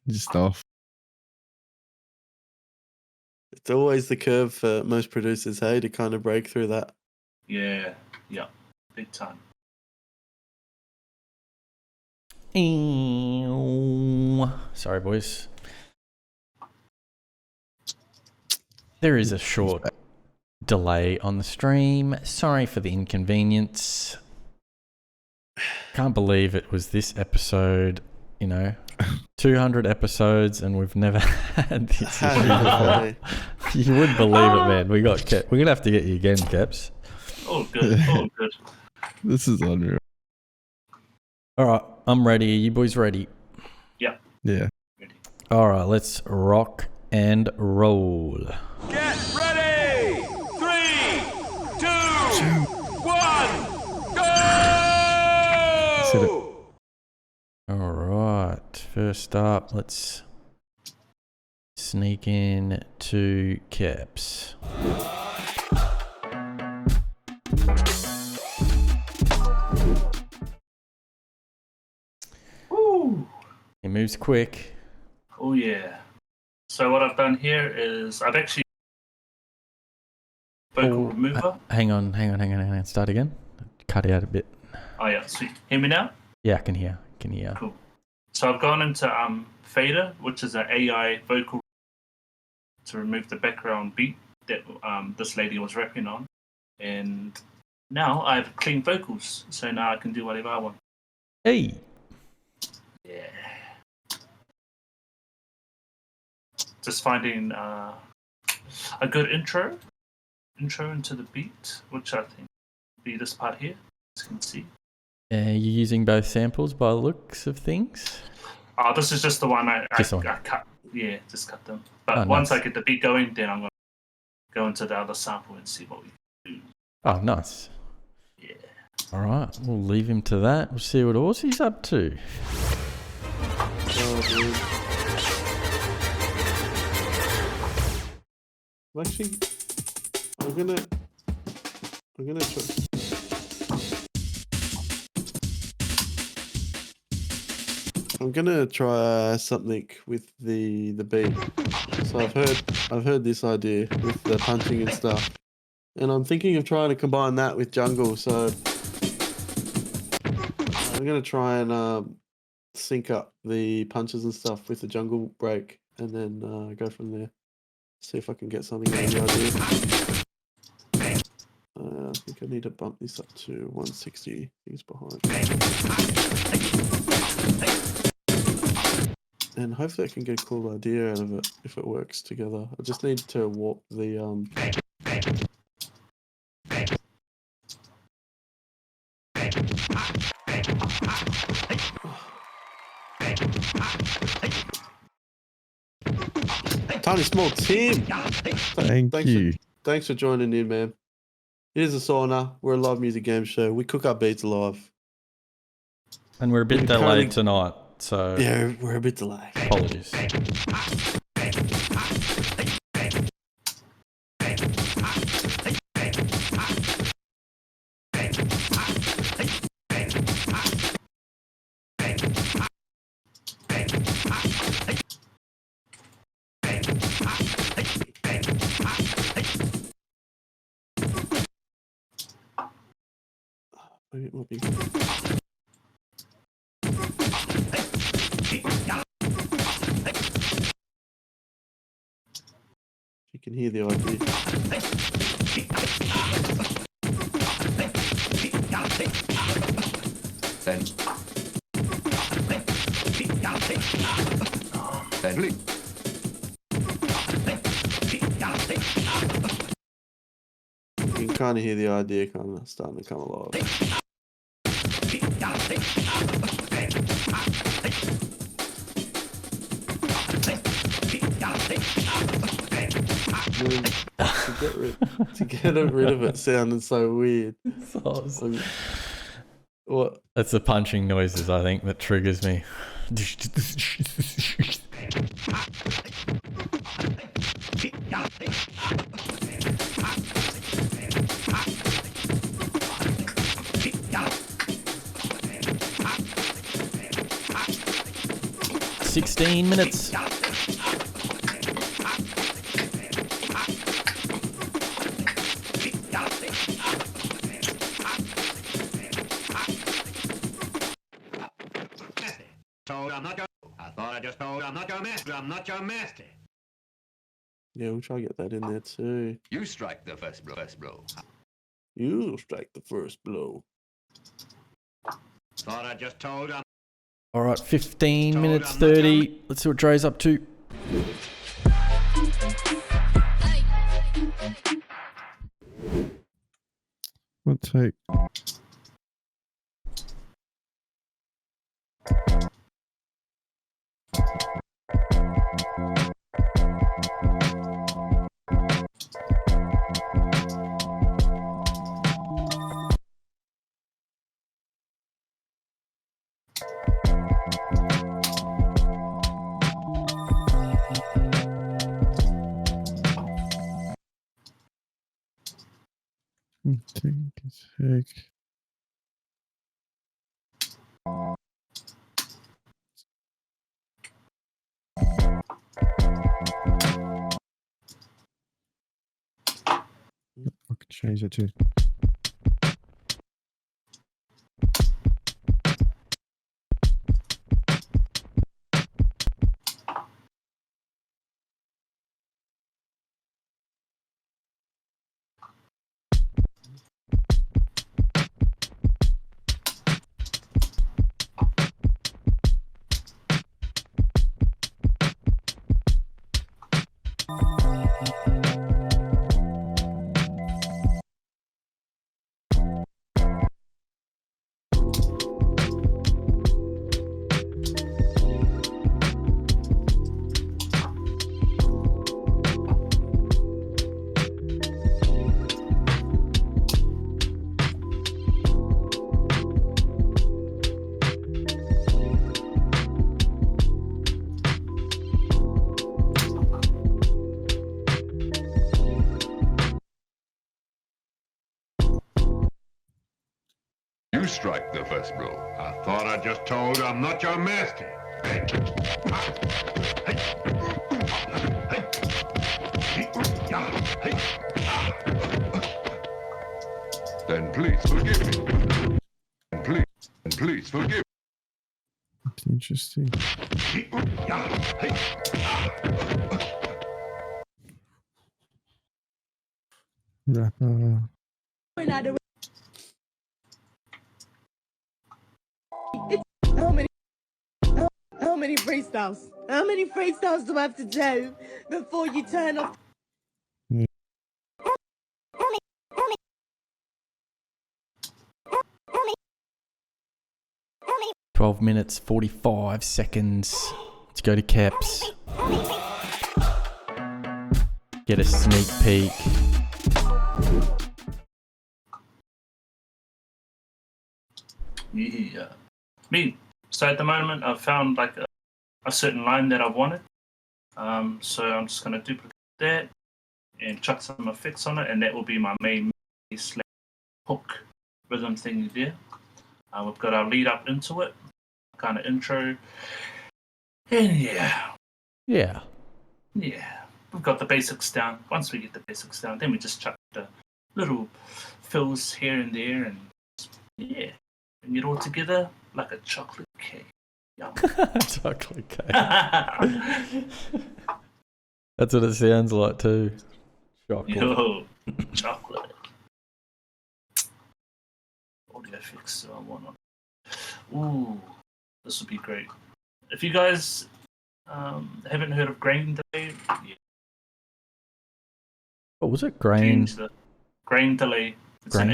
Just off. It's always the curve for most producers, hey, to kind of break through that. Yeah, big time. Sorry, boys. There is a short delay on the stream. Sorry for the inconvenience. Can't believe it was this episode, you know, 200 episodes and we've never had this issue before. You wouldn't believe it, man. We're going to have to get you again, Keps. Oh, good. Oh, good. This is unreal. All right, I'm ready. Are you boys ready? Yeah. Yeah. All right, let's rock and roll. Get ready! 3, 2, 1, go! All right, first up, let's sneak in to Keps. Woo! He moves quick. Oh yeah. So what I've done here is I've actually vocal remover. Hang on. Start again. Cut out a bit. Oh yeah, sweet. Hear me now? Yeah, I can hear. Cool. So I've gone into Fader, which is an AI vocal, to remove the background beat that this lady was rapping on, and now I have clean vocals. So now I can do whatever I want. Hey. Yeah. Just finding a good intro into the beat, which I think will be this part here, as you can see. You're using both samples by the looks of things? This is just the one I cut. Yeah, just cut them. But once I get the beat going, then I'm going to go into the other sample and see what we can do. Oh, nice. Yeah. All right, we'll leave him to that. We'll see what Aussie's up to. Oh, dude. Actually, I'm gonna try. I'm gonna try something with the beat. So I've heard this idea with the punching and stuff, and I'm thinking of trying to combine that with jungle. So I'm gonna try and sync up the punches and stuff with the jungle break, and then go from there. See if I can get something out of the idea. I think I need to bump this up to 160. Things behind. And hopefully I can get a cool idea out of it if it works together. I just need to warp the Tiny Small Team. Thank you. Thanks for joining in, man. It is a Sauna. We're a live music game show. We cook our beats live. And we're a bit delayed tonight, so... Yeah, we're a bit delayed. Apologies. Maybe it might be. You can hear the idea. Then. Then please. You can kind of hear the idea kind of starting to come alive. To get rid of it sounded so weird. What? That's the punching noises, I think, that triggers me. 16 minutes. Yeah, we'll try to get that in there too. You strike the first blow. You strike the first blow. Thought I just told him. All right, 15 minutes 30. Let's see what Dre's up to. What take? Take. I can change it too. You strike the first blow. I thought I just told you I'm not your master. Then please forgive me. And please forgive me. That's interesting. How many freestyles? How many freestyles do I have to do before you turn off? 12 minutes, 45 seconds. Let's go to KEPZ. Get a sneak peek. Yeah. So at the moment, I've found like a certain line that I wanted. So I'm just going to duplicate that and chuck some effects on it, and that will be my main hook rhythm thing there. We've got our lead up into it, kind of intro, and yeah, we've got the basics down. Once we get the basics down, then we just chuck the little fills here and there, and yeah, bring it all together like a chocolate cake. Yum. Chocolate cake. That's what it sounds like too. Chocolate. Yo, chocolate. Audio fix do I want on? Ooh, this would be great. If you guys Haven't heard of grain delay? Yeah. What was it? Grain delay. It's grain in delay.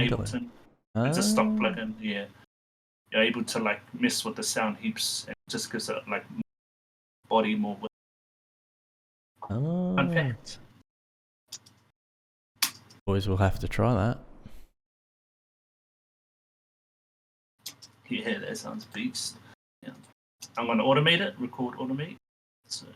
Ableton. It's a stock plugin. Yeah, you're able to like mess with the sound heaps and just gives it like body more. Fun fact. Boys will have to try that. Yeah, that sounds beast. Yeah, I'm gonna automate it. Record, automate. So.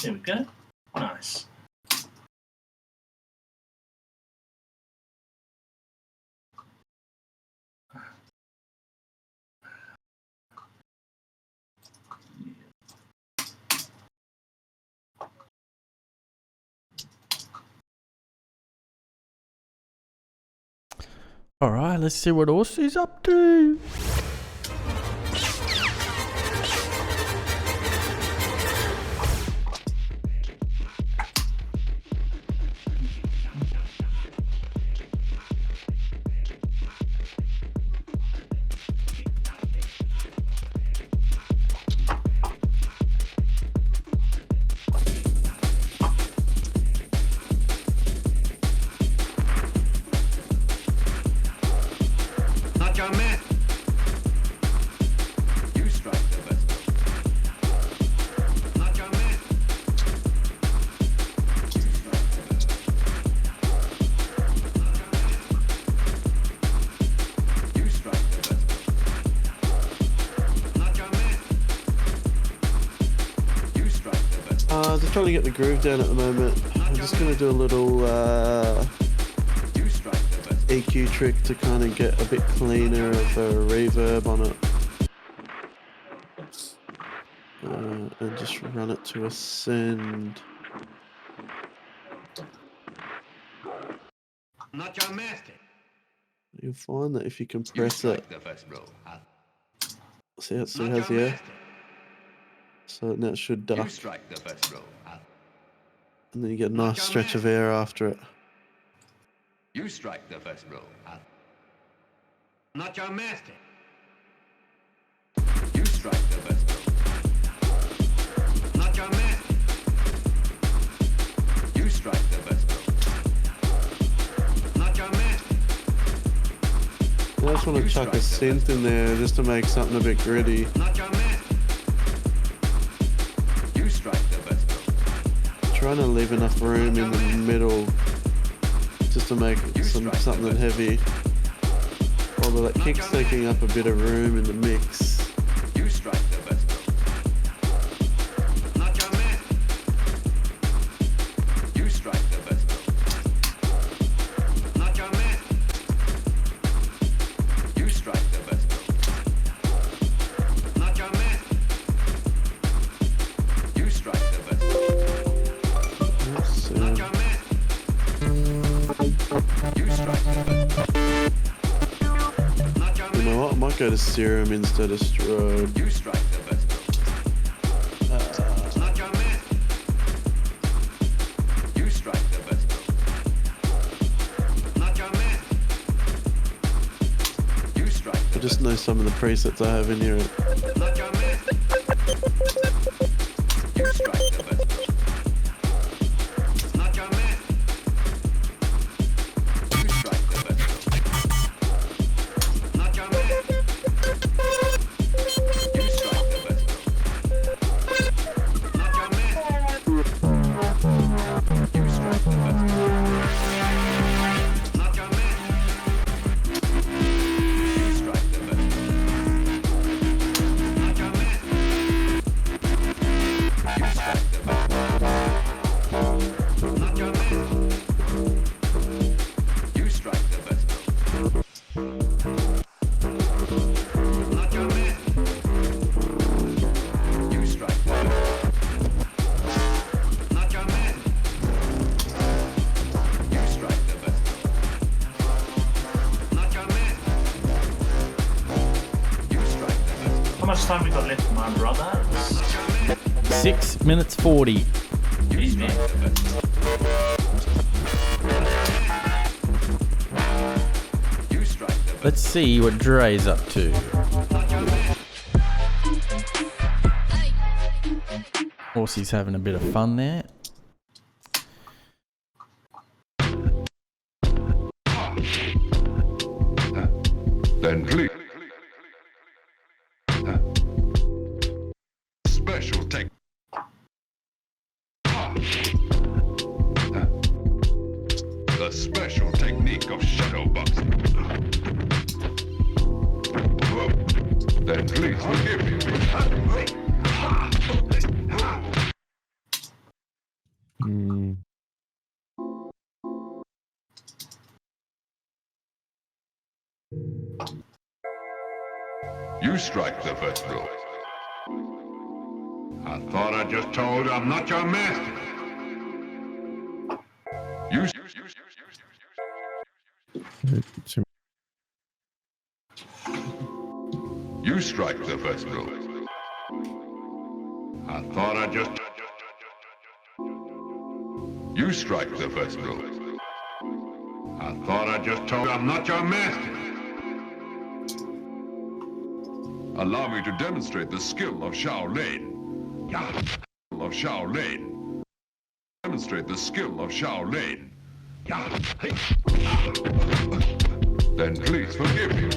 There we go. Nice. Alright, let's see what Aussie's up to. Just trying to get the groove down at the moment. I'm just going to do a little EQ trick to kind of get a bit cleaner of a reverb on it. And just run it to a send. Not your master. You'll find that if you compress it, see how it still has the air? So now it should duck. And then you get a nice stretch of air after it. You strike the first blow. Not your master. You strike the first blow. Not your master. You strike the first blow. Not your master. I just want to chuck a synth in there just to make something a bit gritty. Not your master. You strike the first blow. Trying to leave enough room in the middle just to make something heavy. Although that kick's taking up a bit of room in the mix. You strike the best blow. Not your man. You strike the best blow. Not your man. You strike the best blow. Not your man. You strike the best blow. Not your man. You strike the best blow. You know what? I might go to serum instead of strobe. You strike the best blow. Not your man. You strike the best blow. Not your man. You strike the I just know some of the presets I have in here. Not your man. You strike the best blow. Not your man. You strike the best blow. Not your man. You strike the best blow. Not your man. You strike the best blow. Not your man. You strike the best blow. Not your man. You strike the best blow. Not your man. You strike the best blow. Not your man. You strike the best blow. Not your man. You strike the best blow. Not your man. You strike the best blow. How much time we got left, my brother? 6 minutes 40. Let's see what Dre's up to. Horsey's having a bit of fun there. Then please. Special tech. The special technique of shadow boxing. Then please forgive me. You strike the first blow. I thought I just told you I'm not your master. You strike the first blow. I thought I just... You strike the first blow. I thought I just told you I'm not your master. Allow me to demonstrate the skill of Shaolin. Of Shaolin. Demonstrate the skill of Shaolin. Then please forgive me.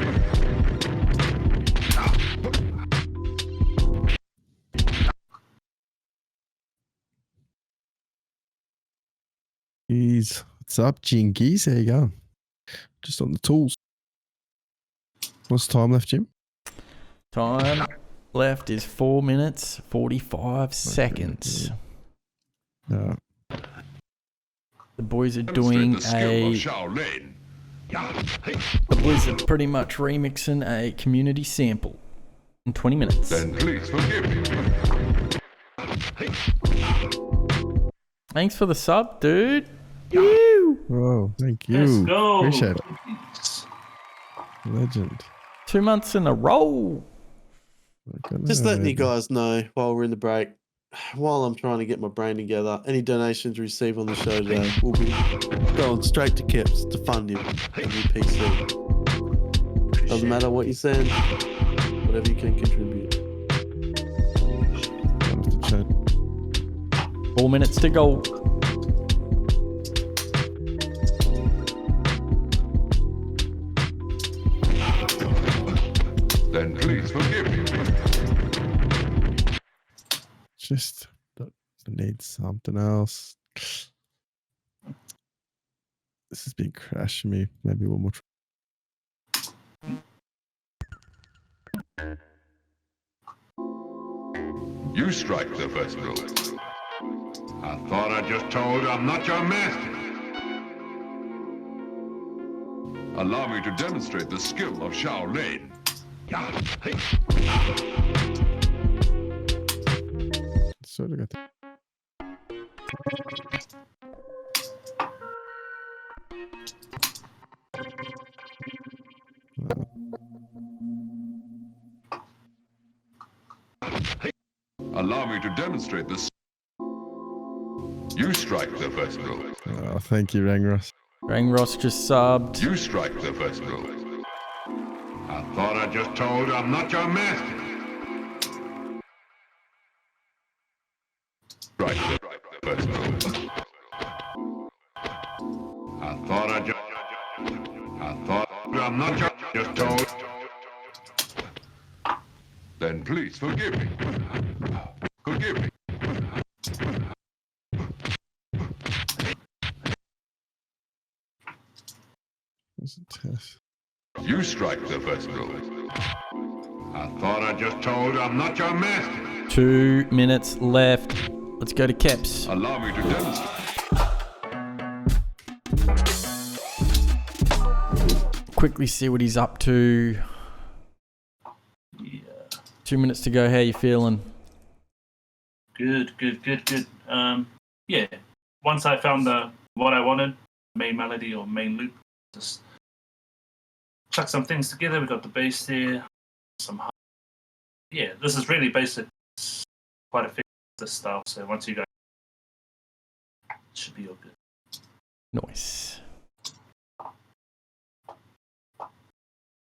Jeez. What's up, Jinkies? How you going? Just on the tools. What's the time left, Jim? Time left is 4 minutes, 45 seconds. No. The boys are doing the boys are pretty much remixing a community sample in 20 minutes. Then please forgive me. Thanks for the sub, dude. Oh, thank you. Let's go. Appreciate it. Legend. 2 months in a row. Just letting you guys know while we're in the break, while I'm trying to get my brain together, any donations received on the show today will be going straight to KEPZ to fund him a new PC. Doesn't matter what you send, whatever you can contribute. 4 minutes to go. Then please forgive me. Just need something else. This has been crashing me. Maybe one more try. You strike the first blow. I thought I just told you I'm not your master. Allow me to demonstrate the skill of Shaolin. Sort of got that. Allow me to demonstrate this. You strike the first blow. Oh, thank you, Rangros. Rangros just subbed. You strike the first blow. I thought I just told you I'm not your master. Strike the first blow. I thought I'm not your... Just told... Then please forgive me. Forgive me. What's the test? You strike the first blow. I thought I just told you I'm not your master. 2 minutes left. Let's go to KEPZ. Allow me to demonstrate. Quickly see what he's up to. 2 minutes to go. How you feeling? Good. Yeah. Once I found what I wanted, main melody or main loop, just chuck some things together. We got the bass there, some. Yeah, this is really basic. It's quite effective, this style. So once you guys Should be all good. Nice.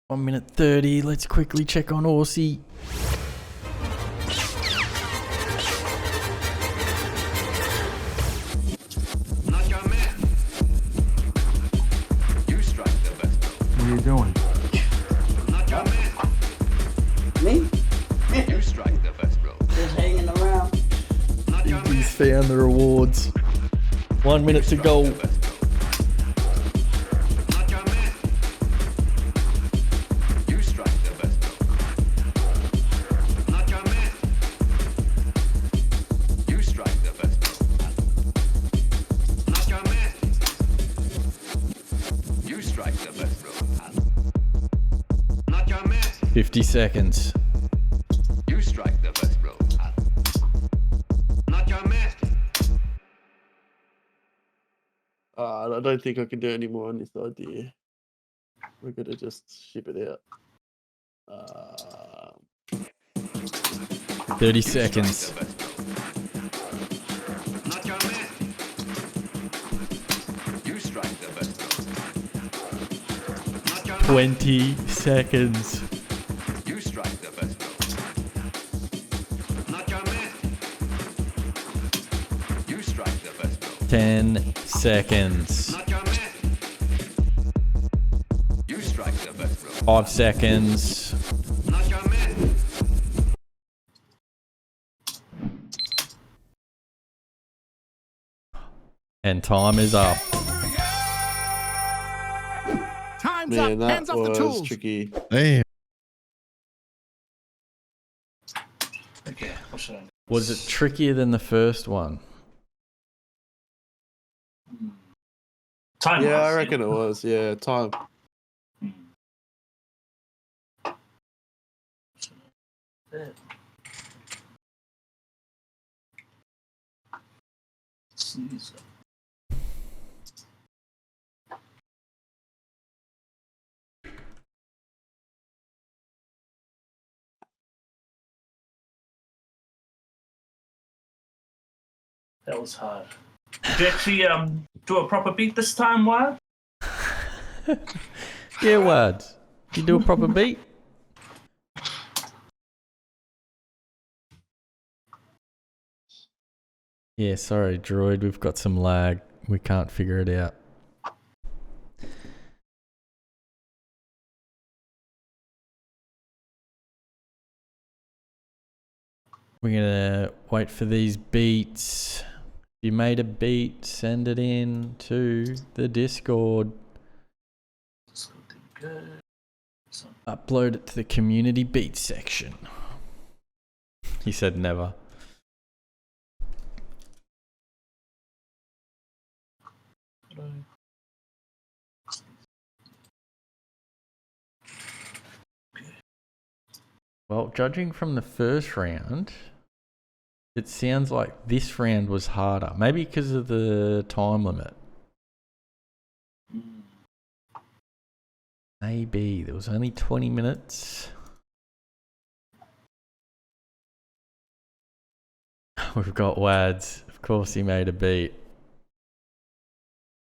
1 minute 30. Let's quickly check on Aussie. Not your man. You strike the best. What are you doing? Not your man. Me? You strike the best blow. Just hanging around. Not your man. He's found the rewards. 1 minute to go. Not your man. You strike the best blow. Not your man. You strike the best blow. Not your man. You strike the best blow. Not your man. 50 seconds. You strike the best blow. Not your man. I don't think I can do any more on this idea. We're gonna just ship it out. 30 seconds. Not your man. You strike the best blow. Not your man. 20 seconds. You strike the best blow. Not your man. You strike the best blow. 10 seconds. Not your man. You strike the best blow. 5 seconds. Not your man. And time is up. Time's Man, up. that Hands off the was tools. tricky. Damn. Okay, what should I do? Was it trickier than the first one? Time. Yeah, I reckon it was. Yeah, time. Yeah. Sneeze. That was hard. Did you actually do a proper beat this time, Wild? Yeah, words. You do a proper beat? Yeah, sorry, Droid. We've got some lag. We can't figure it out. We're gonna wait for these beats. If you made a beat, send it in to the Discord. Upload it to the community beats section. He said never. Well, judging from the first round, it sounds like this round was harder. Maybe because of the time limit. Maybe. There was only 20 minutes. We've got Wads. Of course he made a beat.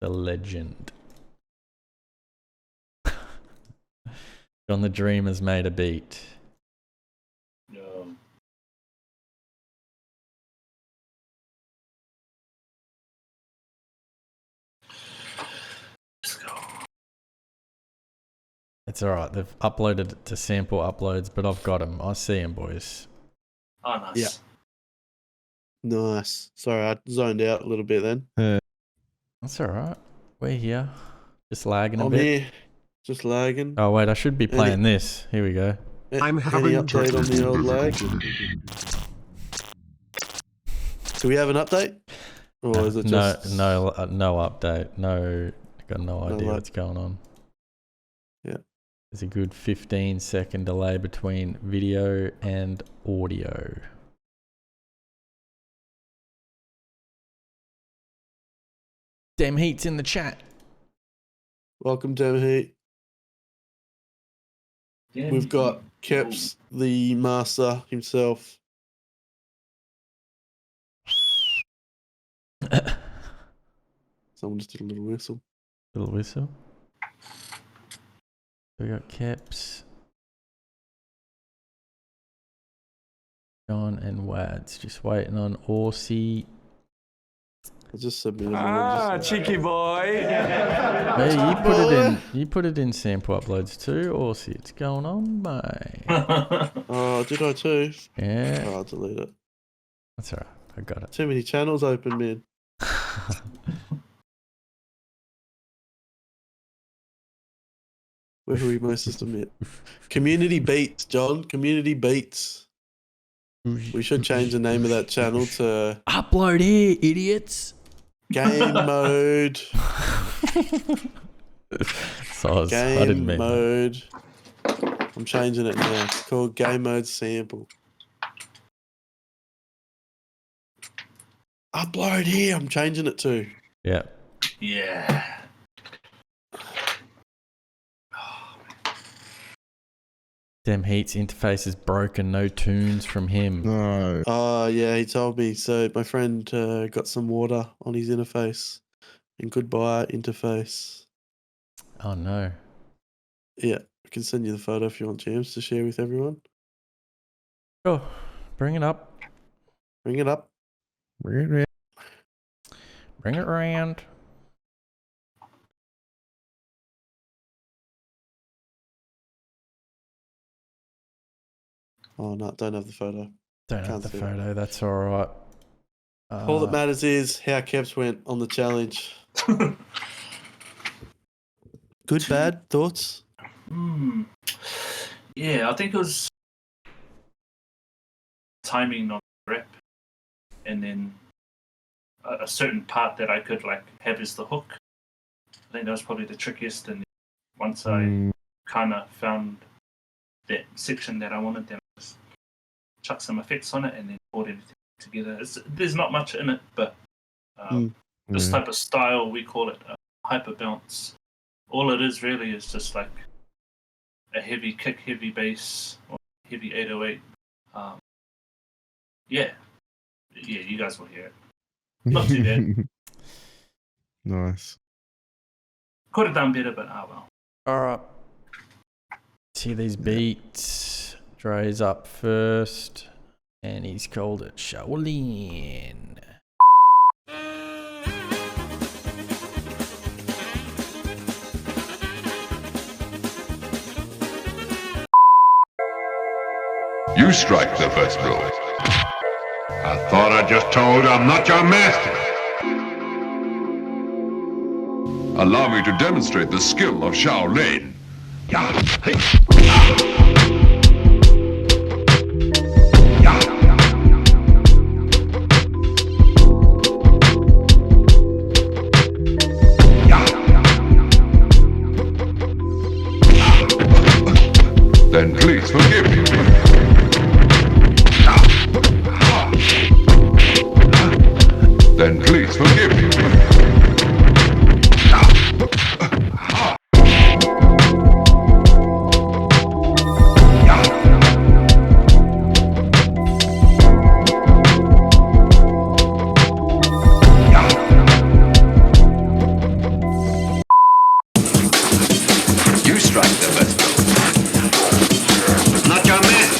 The legend. John the Dreamer's made a beat. No. Let's go. It's alright. They've uploaded it to sample uploads, but I've got them. I see them, boys. Oh, nice. Yeah. Nice. Sorry, I zoned out a little bit then. That's alright. We're here. Just lagging a I'm bit. here. Just lagging. Oh wait, I should be playing this. Here we go. I'm having any update on the old lag? Do we have an update? Or is it just no update. No, got no idea lag. what's going on. Yeah. There's a good 15-second delay between video and audio. Dem Heat's in the chat. Welcome, Dem Heat. Yeah. We've got KEPZ, the master himself. Someone just did a little whistle. Little whistle. We got KEPZ, John and Wads. Just waiting on Aussie. I just submitted cheeky boy. Hey, you put it in sample uploads too, Aussie. It's going on, mate. Oh, did I too? Yeah. Oh, I'll delete it. That's alright. I got it. Too many channels open, man. Where are we most to submit? Community Beats, John. Community Beats. We should change the name of that channel to Upload here, idiots. Game Mode. Game Mode. I'm changing it now. It's called Game Mode Sample. Upload here. I'm changing it to. Yeah. Yeah. Dem Heat's interface is broken. No tunes from him. No. Oh, yeah, he told me. So my friend got some water on his interface. And goodbye, interface. Oh, no. Yeah, I can send you the photo if you want, James, to share with everyone. Oh, bring it up. Bring it up. Bring it around. Bring it around. Oh, no, don't have the photo. Don't have the photo. That's all right. All that matters is how KEPZ went on the challenge. Good, bad, thoughts? Yeah, I think it was timing on the rep, and then a certain part that I could like have as the hook. I think that was probably the trickiest. And once I kind of found that section that I wanted, then I just chuck some effects on it and then brought everything together. There's not much in it, but this type of style, we call it hyper bounce. All it is really is just like a heavy kick, heavy bass, or heavy 808. Yeah, you guys will hear it. Not too bad. Nice. Could have done better, but well. All right. See these beats. Dre's up first, and he's called it Shaolin. You strike the first blow. I thought I just told you I'm not your master. Allow me to demonstrate the skill of Shaolin. Then please forgive me. Then please forgive me. You strike the best. Not your man.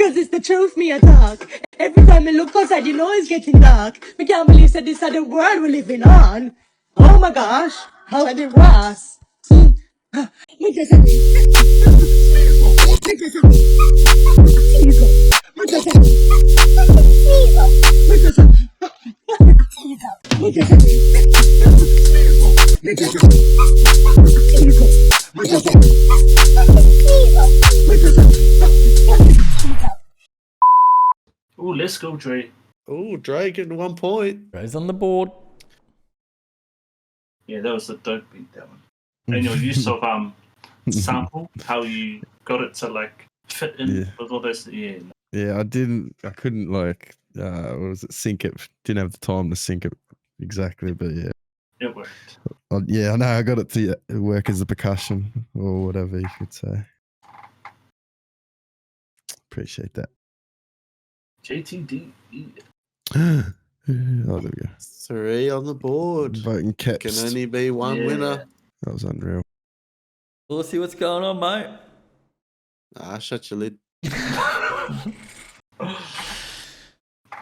Cause it's the truth, me a talk. Every time I look outside, you know it's getting dark. We can't believe that this other world we're living on. Oh my gosh, how it was. Oh, let's go, Dre. Oh, Dre getting 1 point. Dre's on the board. Yeah, that was a dope beat, that one. And your use of sample, how you got it to like fit in with all those. Yeah. Yeah, I couldn't like, what was it, sync it. Didn't have the time to sync it exactly, but yeah. It worked. Yeah, I know. I got it to work as a percussion or whatever you could say. Appreciate that. JTD. Oh, there we go. 3 on the board. Voting KEPZ. Can only be one winner. That was unreal. We'll see what's going on, mate. Shut your lid.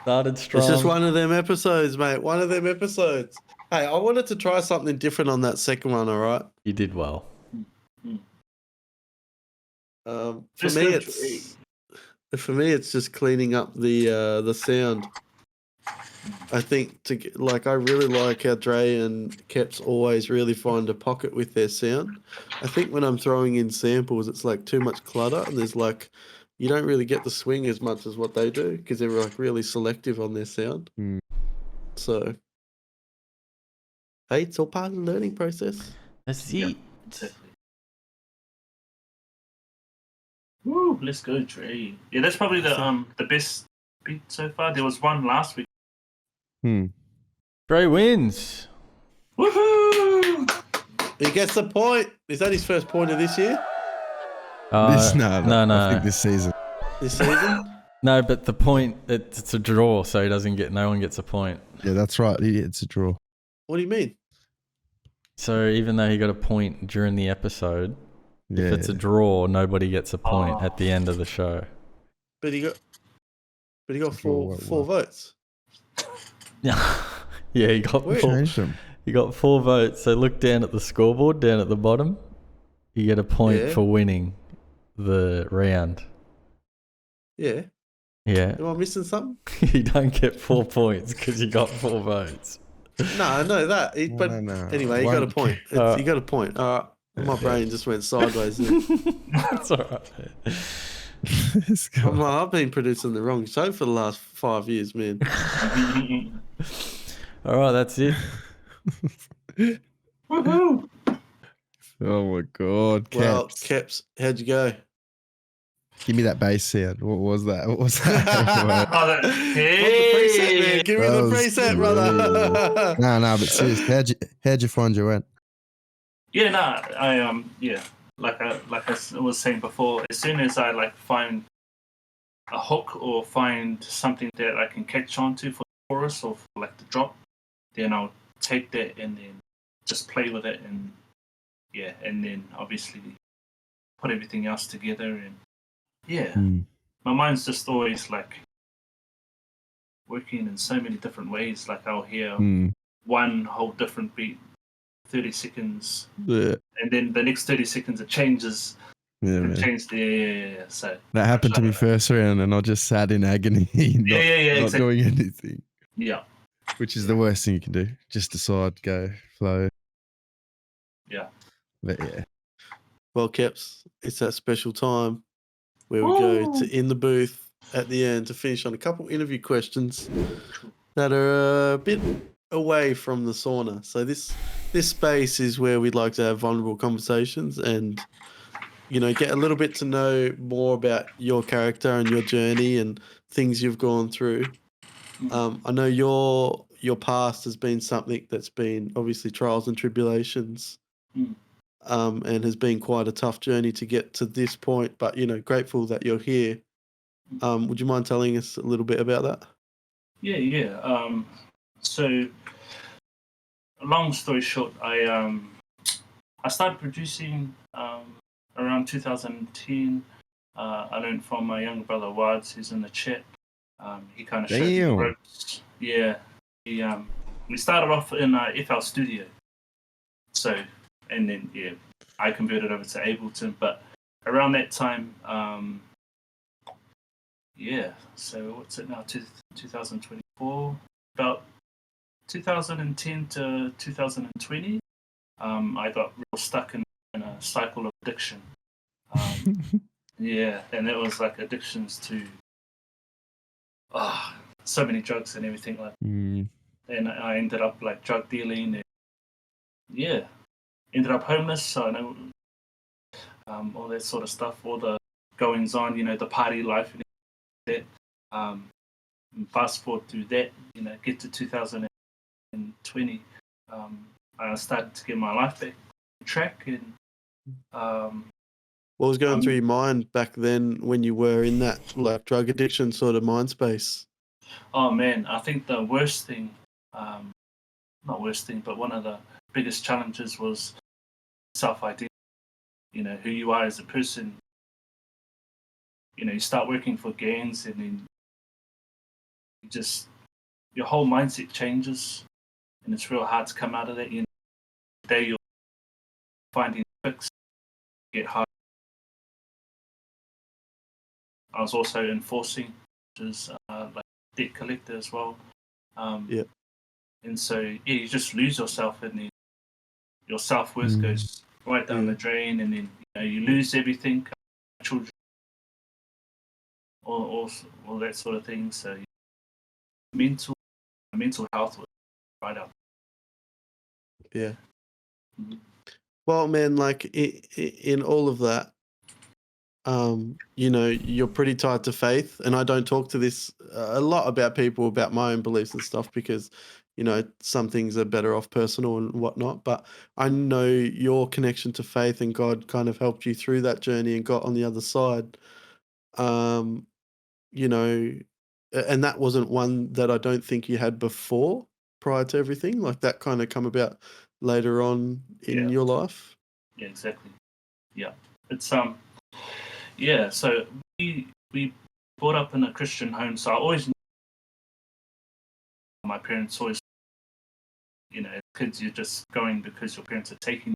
Started strong. It's just one of them episodes, mate. One of them episodes. Hey, I wanted to try something different on that second one, all right? You did well. For me, it's just cleaning up the sound. I think I really like how Dre and KEPZ always really find a pocket with their sound. I think when I'm throwing in samples, it's like too much clutter, and there's like you don't really get the swing as much as what they do because they're like really selective on their sound. So, hey, it's all part of the learning process. Let's see. Exactly. Woo, let's go, Dre. Yeah, that's probably the best beat so far. There was one last week. Dre wins. Woohoo! He gets the point. Is that his first point of this year? No. I think this season. This season? No, but the point, it's a draw, so no one gets a point. Yeah, that's right. It's a draw. What do you mean? So even though he got a point during the episode, if it's a draw, nobody gets a point at the end of the show. But he got four votes. Yeah, he got He got 4 votes. So look down at the scoreboard, down at the bottom. You get a point for winning the round. Yeah. Yeah. Am I missing something? You don't get 4 points because you got 4 votes. No, I know that. But anyway, you got a point. You got a point. My brain just went sideways. That's all right. I've been producing the wrong show for the last 5 years, man. All right, that's it. Woohoo! Oh my god, Well, KEPZ, how'd you go? Give me that bass sound. What was that? What was that? Hey! The preset, man. Give me the preset, brother. No, but seriously, how'd you find your went? Yeah, like I was saying before, as soon as I find a hook or find something that I can catch onto for the chorus or for the drop, then I'll take that and then just play with it and then obviously put everything else together and my mind's just always working in so many different ways. Like I'll hear one whole different beat, 30 seconds, and then the next 30 seconds it changes. It changed so that happened to me first round, and I just sat in agony, not exactly. doing anything. Yeah, which is the worst thing you can do. Just decide, go, flow. Yeah. But yeah. Well, KEPZ, it's that special time where we go to in the booth at the end to finish on a couple interview questions that are a bit away from the sauna. So this space is where we'd like to have vulnerable conversations and get a little bit to know more about your character and your journey and things you've gone through. I know your past has been something that's been obviously trials and tribulations, and has been quite a tough journey to get to this point. But grateful that you're here. Would you mind telling us a little bit about that? Yeah. So, long story short, I started producing around 2010. I learned from my younger brother Wads, who's in the chat. He kind of showed me the Damn. ropes. Yeah, we started off in FL Studio. So, and then I converted over to Ableton. But around that time, so what's it now? 2024, about 2010 to 2020. I got real stuck in a cycle of addiction. And it was like addictions to so many drugs and everything like. And I ended up like drug dealing and ended up homeless. So I know all that sort of stuff, all the goings on, the party life and that. And fast forward through that, get to 2020. I started to get my life back on track and. What was going through your mind back then when you were in that like drug addiction sort of mind space? Oh man, I think the worst thing, not worst thing, but one of the biggest challenges was self-identity. Who you are as a person. You start working for gangs and then your whole mindset changes and it's real hard to come out of that. Today you're finding fix, get hard. I was also enforcing, which is like debt collector as well. And so you just lose yourself and then your self-worth goes right down the drain and then you lose everything, children, all that sort of thing. So mental health was right up. Yeah. Well, man, like in all of that, you're pretty tied to faith, and I don't talk to this a lot about people about my own beliefs and stuff because, some things are better off personal and whatnot. But I know your connection to faith and God kind of helped you through that journey and got on the other side. And that wasn't one that I don't think you had before prior to everything. Like that kind of come about later on in your life. Yeah, exactly. Yeah, it's so we brought up in a Christian home, so I always knew my parents always, as kids you're just going because your parents are taking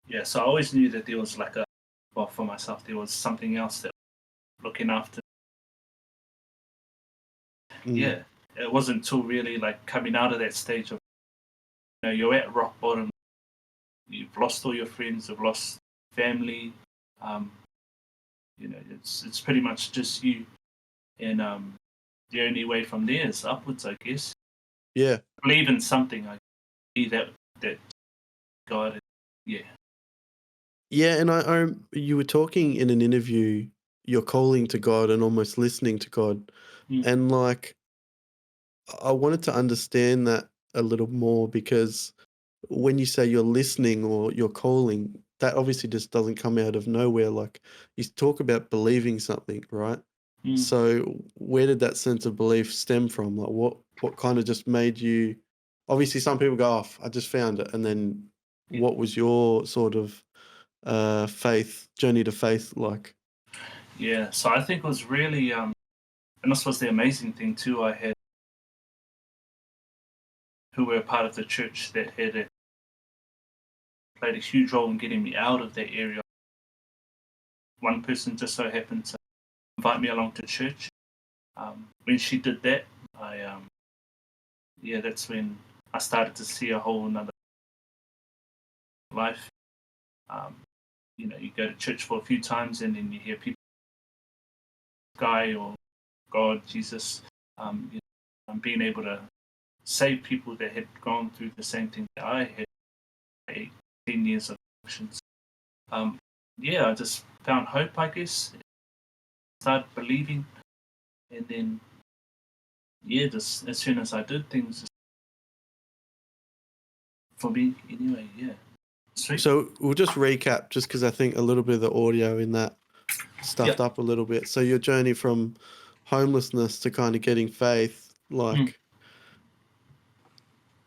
you. Yeah, so I always knew that there was for myself there was something else that looking after. Yeah, it wasn't until really like coming out of that stage of, you're at rock bottom. You've lost all your friends, you've lost family. It's pretty much just you, and the only way from there is upwards, I guess. Yeah. Believe in something. I believe that God. Yeah. Yeah, and you were talking in an interview, you're calling to God and almost listening to God, and like, I wanted to understand that a little more because when you say you're listening or you're calling, that obviously just doesn't come out of nowhere. Like you talk about believing something, right? So where did that sense of belief stem from? Like what kind of just made you? Obviously, some people go off. I just found it, and then what was your sort of journey to faith like? Yeah, so I think it was really and this was the amazing thing too. I had who were a part of the church that had played a huge role in getting me out of that area. One person just so happened to invite me along to church. When she did that, that's when I started to see a whole another life. You go to church for a few times and then you hear people, guy or God, Jesus, being able to save people that had gone through the same thing that I had, 10 years of actions. I just found hope, I guess. Started believing, and then, just as soon as I did things, for me anyway, Sweet. So we'll just recap, just because I think a little bit of the audio in that stuffed up a little bit. So your journey from homelessness to kind of getting faith, like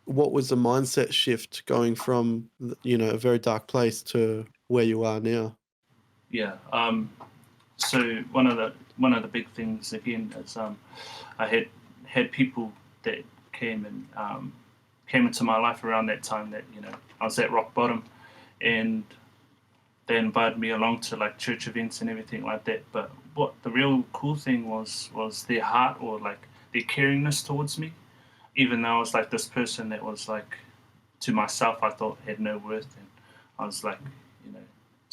what was the mindset shift going from, a very dark place to where you are now? Yeah. So one of the big things again is I had people that came and came into my life around that time that I was at rock bottom, and they invited me along to like church events and everything like that. But what the real cool thing was their heart, or like their caringness towards me, even though I was like this person that was like, to myself, I thought had no worth, and I was like,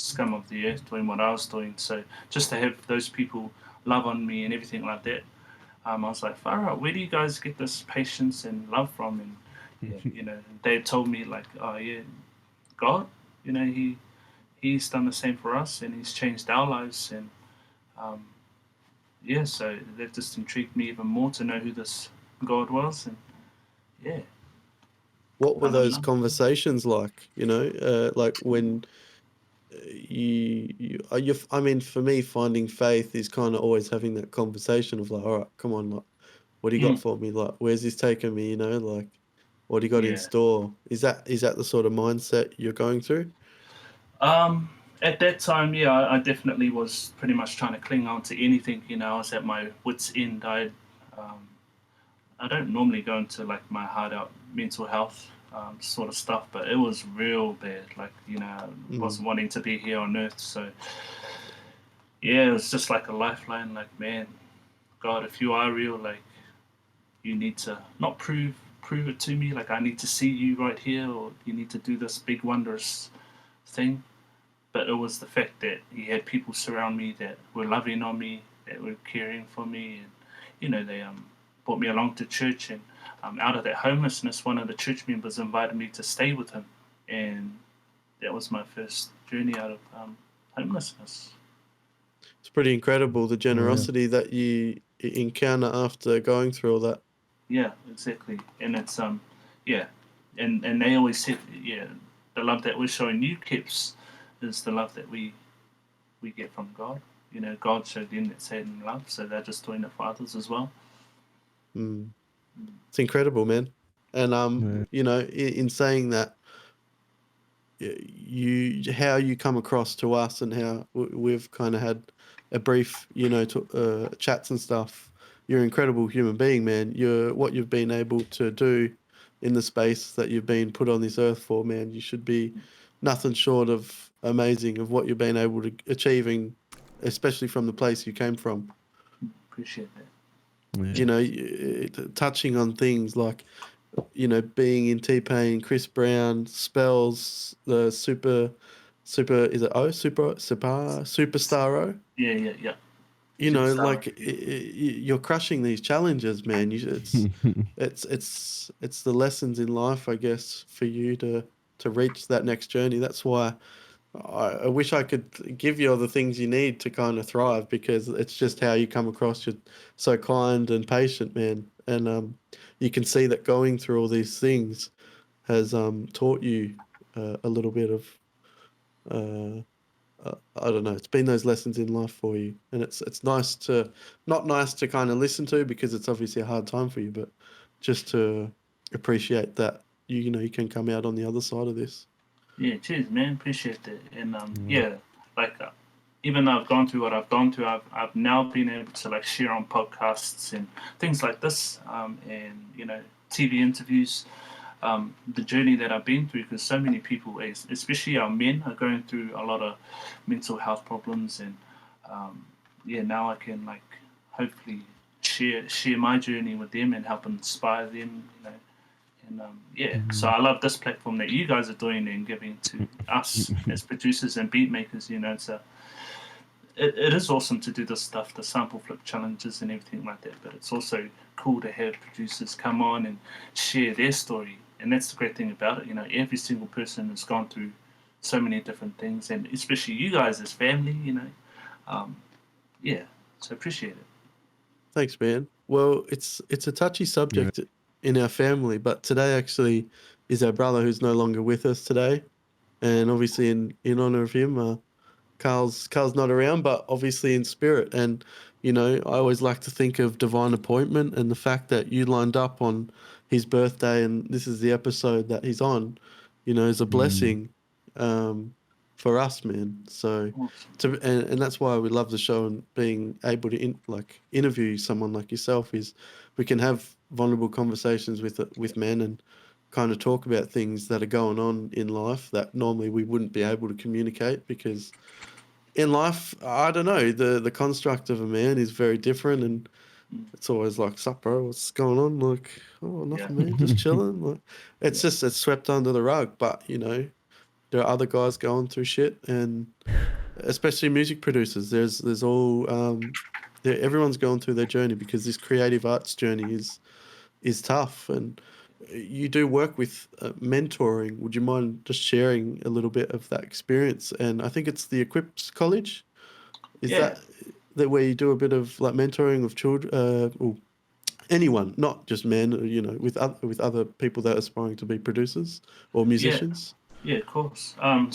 scum of the earth doing what I was doing. So just to have those people love on me and everything like that, I was like, far out, where do you guys get this patience and love from? And they told me like, oh yeah, God, he's done the same for us, and he's changed our lives. And so that just intrigued me even more to know who this God was. And yeah. What were those conversations like? Like when I mean, for me, finding faith is kind of always having that conversation of like, all right, come on, like, what do you got for me? Like, where's this taking me? Like, what do you got in store? Is that the sort of mindset you're going through? At that time, yeah, I definitely was pretty much trying to cling on to anything. I was at my wit's end. I don't normally go into like my hard out mental health sort of stuff, but it was real bad. Like, wasn't wanting to be here on earth. So yeah, it was just like a lifeline. Like, man, God, if you are real, like, you need to not prove it to me. Like, I need to see you right here, or you need to do this big wondrous thing. But it was the fact that he had people surround me that were loving on me, that were caring for me, and they brought me along to church. And out of that homelessness, one of the church members invited me to stay with him, and that was my first journey out of homelessness. It's pretty incredible, the generosity that you encounter after going through all that. Yeah, exactly. And it's and they always said, the love that we're showing you, KEPZ, is the love that we get from God. God showed them that same love, so they're just doing it for others as well. It's incredible, man. And in saying that, how you come across to us and how we've kind of had a brief, chats and stuff. You're an incredible human being, man. What you've been able to do in the space that you've been put on this earth for, man. You should be nothing short of amazing of what you've been able to achieving, especially from the place you came from. Appreciate that. Touching on things like, being in T-Pain, Chris Brown, Spells, the Superstar O? Yeah. You're crushing these challenges, man. It's the lessons in life, I guess, for you to reach that next journey. That's why I wish I could give you all the things you need to kind of thrive, because it's just how you come across. You're so kind and patient, man. And you can see that going through all these things has taught you a little bit of I don't know. It's been those lessons in life for you, and it's not nice to kind of listen to, because it's obviously a hard time for you, but just to appreciate that you can come out on the other side of this. Yeah, cheers, man. Appreciate that. And even though I've gone through what I've gone through, I've now been able to like share on podcasts and things like this, and TV interviews. The journey that I've been through, because so many people, especially our men, are going through a lot of mental health problems, and now I can like hopefully share my journey with them and help inspire them, and so I love this platform that you guys are doing and giving to us as producers and beat makers. It is awesome to do this stuff, the sample flip challenges and everything like that, but it's also cool to have producers come on and share their story. And that's the great thing about it. Every single person has gone through so many different things, and especially you guys as family, so appreciate it. Thanks, man. Well, it's a touchy subject in our family, but today actually is our brother who's no longer with us today. And obviously in honor of him, Carl's not around, but obviously in spirit. And, I always like to think of divine appointment, and the fact that you lined up on his birthday and this is the episode that he's on, is a blessing for us, man. So and that's why we love the show, and being able to interview someone like yourself is we can have vulnerable conversations with men and kind of talk about things that are going on in life that normally we wouldn't be able to communicate, because in life, I don't know, the construct of a man is very different, and it's always like, sup bro, what's going on? Like, oh, nothing, man, just chilling. Like, it's swept under the rug. But there are other guys going through shit, and especially music producers. There's all everyone's going through their journey, because this creative arts journey is tough. And you do work with mentoring. Would you mind just sharing a little bit of that experience? And I think it's the Equips College. Is that where you do a bit of like mentoring of children, or anyone, not just men, with other people that are aspiring to be producers or musicians? Yeah, of course. About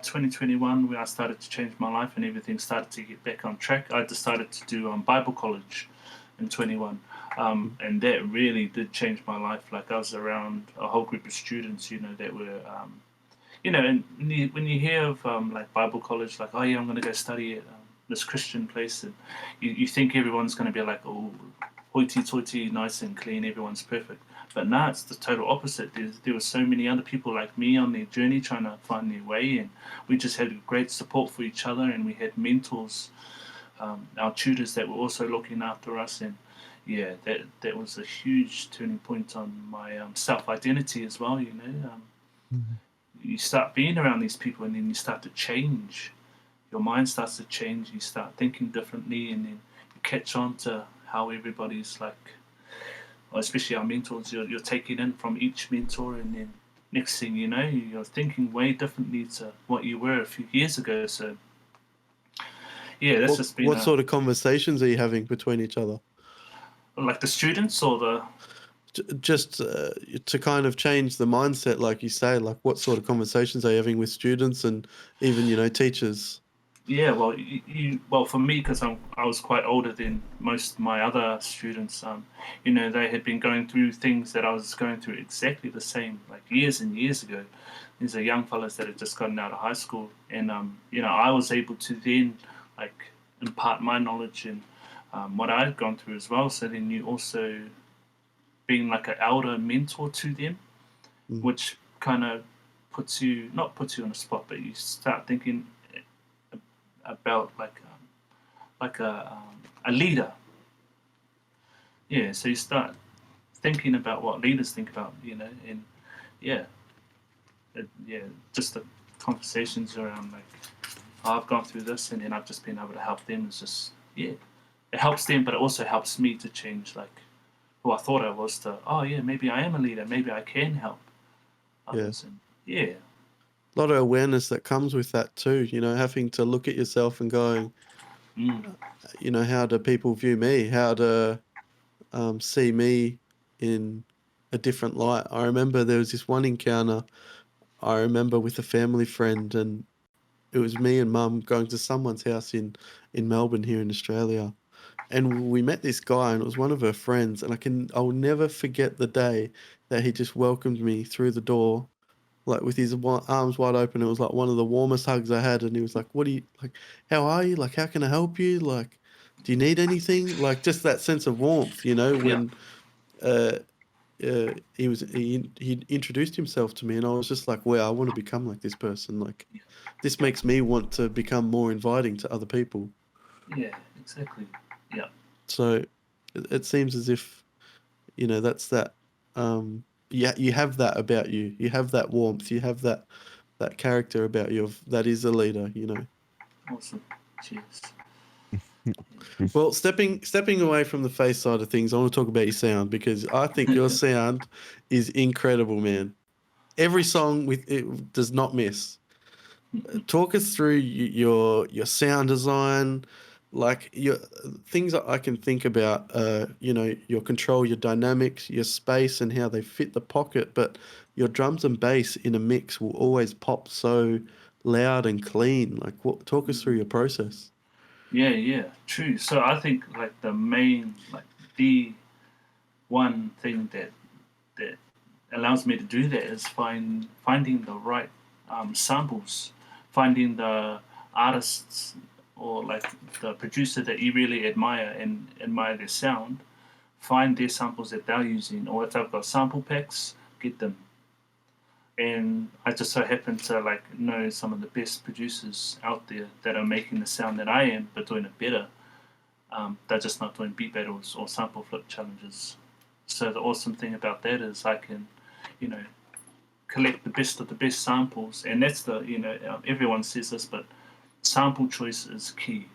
2021, when I started to change my life and everything started to get back on track, I decided to do Bible college in 21. And that really did change my life. Like, I was around a whole group of students, that were, and when you hear of like Bible college, like, oh yeah, I'm going to go study at this Christian place, and you think everyone's going to be like, oh, hoity-toity, nice and clean, everyone's perfect. But now it's the total opposite. There were so many other people like me on their journey trying to find their way, and we just had great support for each other, and we had mentors, our tutors that were also looking after us. And yeah, that was a huge turning point on my self-identity as well. You start being around these people, and then you start to change. Your mind starts to change. You start thinking differently, and then you catch on to how everybody's like, especially our mentors. You're taking in from each mentor, and then next thing you know, you're thinking way differently to what you were a few years ago. So yeah, that's just been. What sort of conversations are you having between each other? Like the students, or the just to kind of change the mindset, like you say, like what sort of conversations are you having with students and even teachers? Yeah, well, for me, because I was quite older than most of my other students. They had been going through things that I was going through exactly the same, like years and years ago. These are young fellas that had just gotten out of high school, and I was able to then like impart my knowledge and what I had gone through as well. So then you also being like an elder mentor to them, which kind of not puts you on the spot, but you start thinking about like a leader. Yeah, so you start thinking about what leaders think about, and just the conversations around like, oh, I've gone through this, and then I've just been able to help them. It's just it helps them, but it also helps me to change like who I thought I was to, oh yeah, maybe I am a leader, maybe I can help others. Yeah. And A lot of awareness that comes with that too, having to look at yourself and going, how do people view me? How to see me in a different light? I remember there was this one encounter with a family friend, and it was me and mum going to someone's house in Melbourne here in Australia. And we met this guy, and it was one of her friends, and I'll never forget the day that he just welcomed me through the door, like with his arms wide open. It was like one of the warmest hugs I had, and he was like, "What do you like? How are you? Like, how can I help you? Like, do you need anything?" Like, just that sense of warmth, when he introduced himself to me, and I was just like, "Wow, I want to become like this person. Like, this makes me want to become more inviting to other people." yeah, exactly. Yeah. So it seems as if, that's that, you have that about you. You have that warmth. You have that character about you that is a leader, Awesome. Cheers. Well, stepping away from the face side of things, I want to talk about your sound, because I think your sound is incredible, man. Every song with it does not miss. Talk us through your sound design, like your things that I can think about. Your control, your dynamics, your space, and how they fit the pocket. But your drums and bass in a mix will always pop so loud and clean. Like, talk us through your process. Yeah, true. So I think like the one thing that allows me to do that is finding the right samples, finding the artists or like the producer that you really admire and admire their sound, find their samples that they're using, or if they've got sample packs, get them. And I just so happen to like know some of the best producers out there that are making the sound that I am, but doing it better. They're just not doing beat battles or sample flip challenges. So the awesome thing about that is I can, you know, collect the best of the best samples, and that's the, you know, everyone says this, but sample choice is key.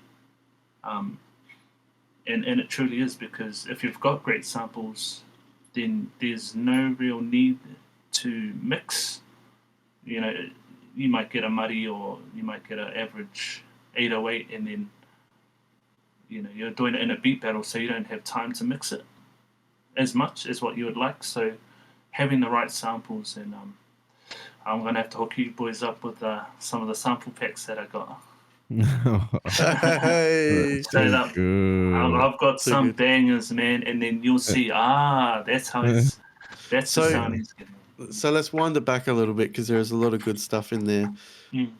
And it truly is, because if you've got great samples, then there's no real need to mix. You know, you might get a muddy or you might get an average 808, and then, you know, you're doing it in a beat battle, so you don't have time to mix it as much as what you would like. So having the right samples, and I'm going to have to hook you boys up with some of the sample packs that I got. Hey, Straight up. I've got some bangers, man, and then you'll see, that's how it's, that's the sound he's getting. So let's wind it back a little bit, because there's a lot of good stuff in there. You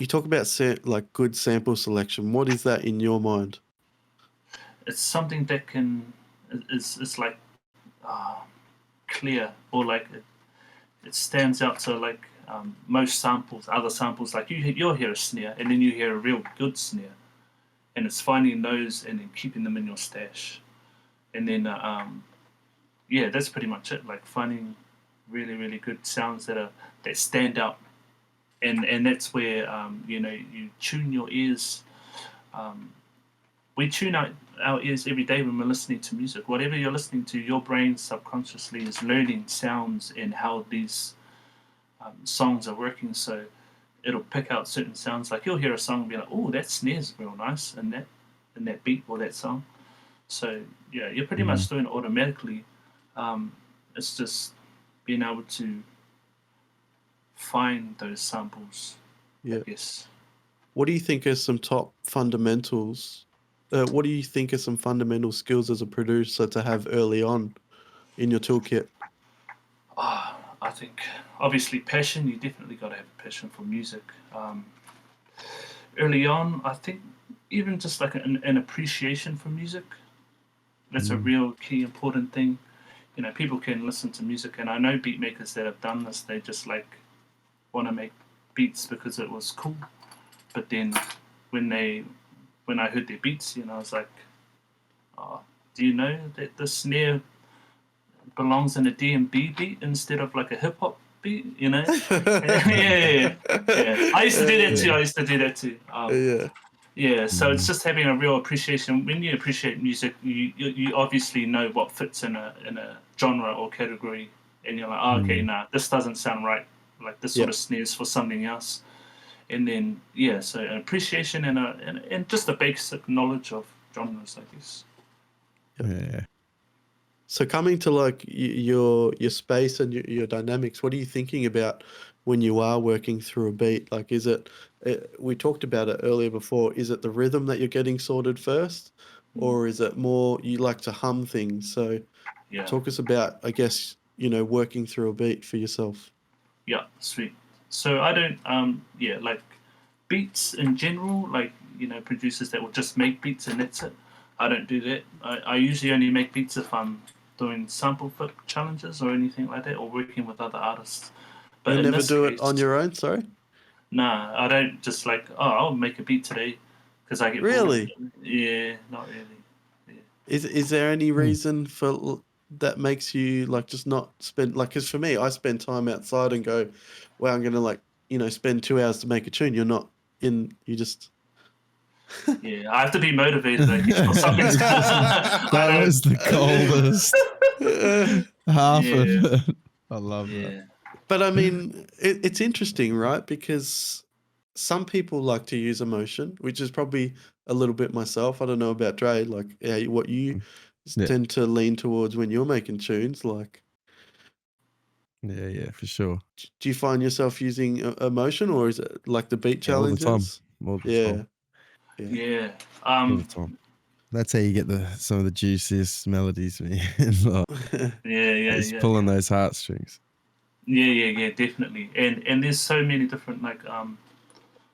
talk about like good sample selection. What is that in your mind? It's something that it's like clear, or like it stands out to like most samples, other samples. Like you'll hear a snare, and then you hear a real good snare, and it's finding those and then keeping them in your stash, and then yeah, that's pretty much it. Like finding really, really good sounds that stand out, and that's where you know, you tune your ears. We tune out our ears every day when we're listening to music. Whatever you're listening to, your brain subconsciously is learning sounds and how these songs are working. So it'll pick out certain sounds. Like you'll hear a song and be like, "Oh, that snare's real nice," in that beat or that song. So yeah, you're pretty much doing it automatically. It's just being able to find those samples. Yeah. I guess. What do you think are some top fundamentals? What do you think are some fundamental skills as a producer to have early on in your toolkit? I think obviously passion. You definitely got to have a passion for music. Early on, I think even just like an appreciation for music. That's a real key important thing. You know, people can listen to music, and I know beat makers that have done this. They just like want to make beats because it was cool. But then when I heard their beats, you know, I was like, do you know that the snare belongs in a D&B beat instead of like a hip hop beat? You know? yeah. I used to do that too. Yeah, so it's just having a real appreciation. When you appreciate music, you obviously know what fits in a genre or category, and you're like, okay, nah, this doesn't sound right. Like this sort of snares for something else. And then so an appreciation and just a basic knowledge of genres, I guess. Yeah. So coming to like your space and your dynamics, what are you thinking about when you are working through a beat? Like, is it, we talked about it earlier before, is it the rhythm that you're getting sorted first, or is it more you like to hum things? So talk us about, I guess, you know, working through a beat for yourself. Yeah, sweet. So I don't, like beats in general, like, you know, producers that will just make beats and that's it. I don't do that. I usually only make beats if I'm doing sample flip challenges or anything like that, or working with other artists. But you in never this do case, it on your own, sorry? Nah, I don't just like, I'll make a beat today because I get Really? bored. Yeah, not really. Yeah. Is there any reason for that makes you like just not spend, like, because for me, I spend time outside and go, well, I'm gonna like, you know, spend 2 hours to make a tune. You're not in, you just Yeah, I have to be motivated, I guess, or something. That was the coldest half of it. I love that. But I mean, it's interesting, right? Because some people like to use emotion, which is probably a little bit myself. I don't know about Dre, like what you tend to lean towards when you're making tunes. Like, yeah, for sure. do you find yourself using emotion, or is it like the beat challenges? All the time. Yeah. All the time. That's how you get some of the juiciest melodies, man. Like, yeah. It's pulling those heartstrings. Yeah, definitely. And there's so many different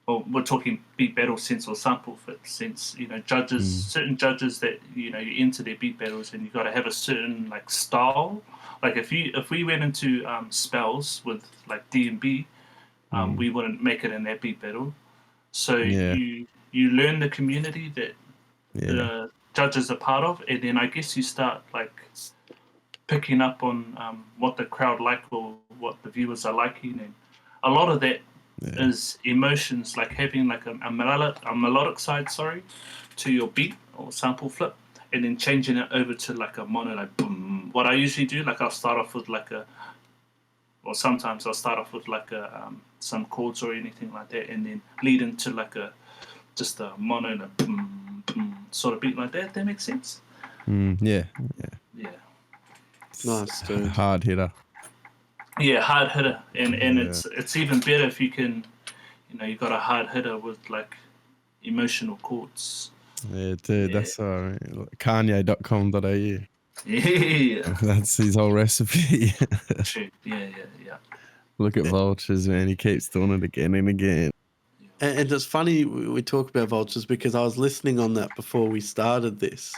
well, we're talking beat battle sense or sample fit sense. Judges, certain judges that you enter their beat battles, and you got to have a certain like style. Like if we went into spells with like D&B, we wouldn't make it in that beat battle. So you learn the community that the judges are part of, and then I guess you start like picking up on what the crowd like or what the viewers are liking, and a lot of that is emotions, like having like a melodic side, to your beat or sample flip, and then changing it over to like a mono, like boom. What I usually do, like I'll start off with sometimes I'll start off with like some chords or anything like that, and then lead into like just a mono, like boom, boom, sort of beat like that. That makes sense. Yeah. Nice, dude. Hard hitter. Yeah, hard hitter, and it's even better if you can, you got a hard hitter with like emotional chords. Yeah, dude, that's Kanye.com.au. Yeah, That's his whole recipe. True. Yeah. Look at Vultures, man. He keeps doing it again and again. And it's funny we talk about Vultures because I was listening on that before we started this,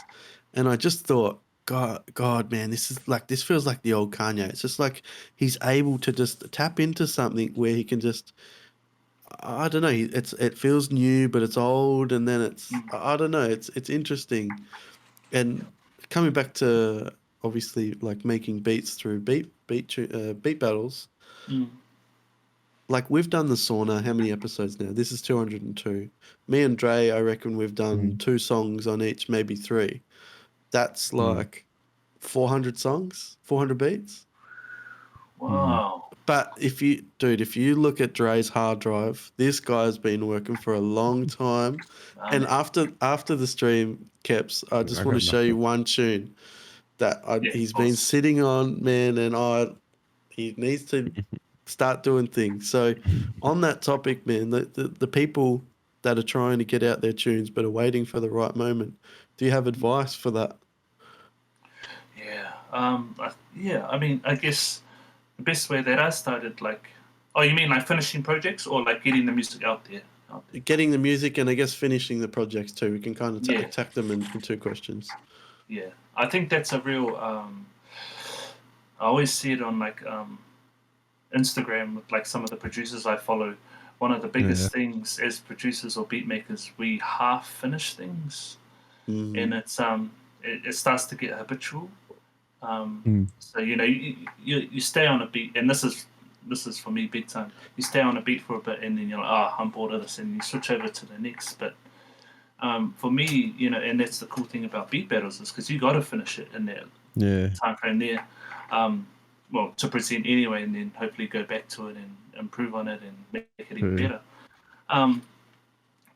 and I just thought, God, man, this feels like the old Kanye. It's just like he's able to just tap into something where he can just, I don't know, it feels new, but it's old, and then I don't know, it's interesting. And coming back to obviously like making beats through beat battles. Like we've done the Sauna, how many episodes now? This is 202. Me and Dre, I reckon we've done 2 songs on each, maybe 3. That's like 400 songs, 400 beats. Wow. But if you look at Dre's hard drive, this guy's been working for a long time. And after the stream, Keps, I just want to show you one tune that he's been sitting on, man, and he needs to start doing things. So on that topic, man, the people that are trying to get out their tunes but are waiting for the right moment, do you have advice for that? I mean, I guess the best way that I started, like, oh, you mean like finishing projects or like getting the music out there? Getting the music and I guess finishing the projects too. We can kind of attack them in 2 questions. Yeah, I think that's a real. I always see it on like Instagram with like some of the producers I follow. One of the biggest things as producers or beat makers, we half finish things, and it's it starts to get habitual. So you stay on a beat, and this is for me big time. You stay on a beat for a bit, and then you're like, I'm bored of this, and you switch over to the next. But for me, and that's the cool thing about beat battles is because you got to finish it in that time frame there. Well, to present anyway, and then hopefully go back to it and improve on it and make it even better.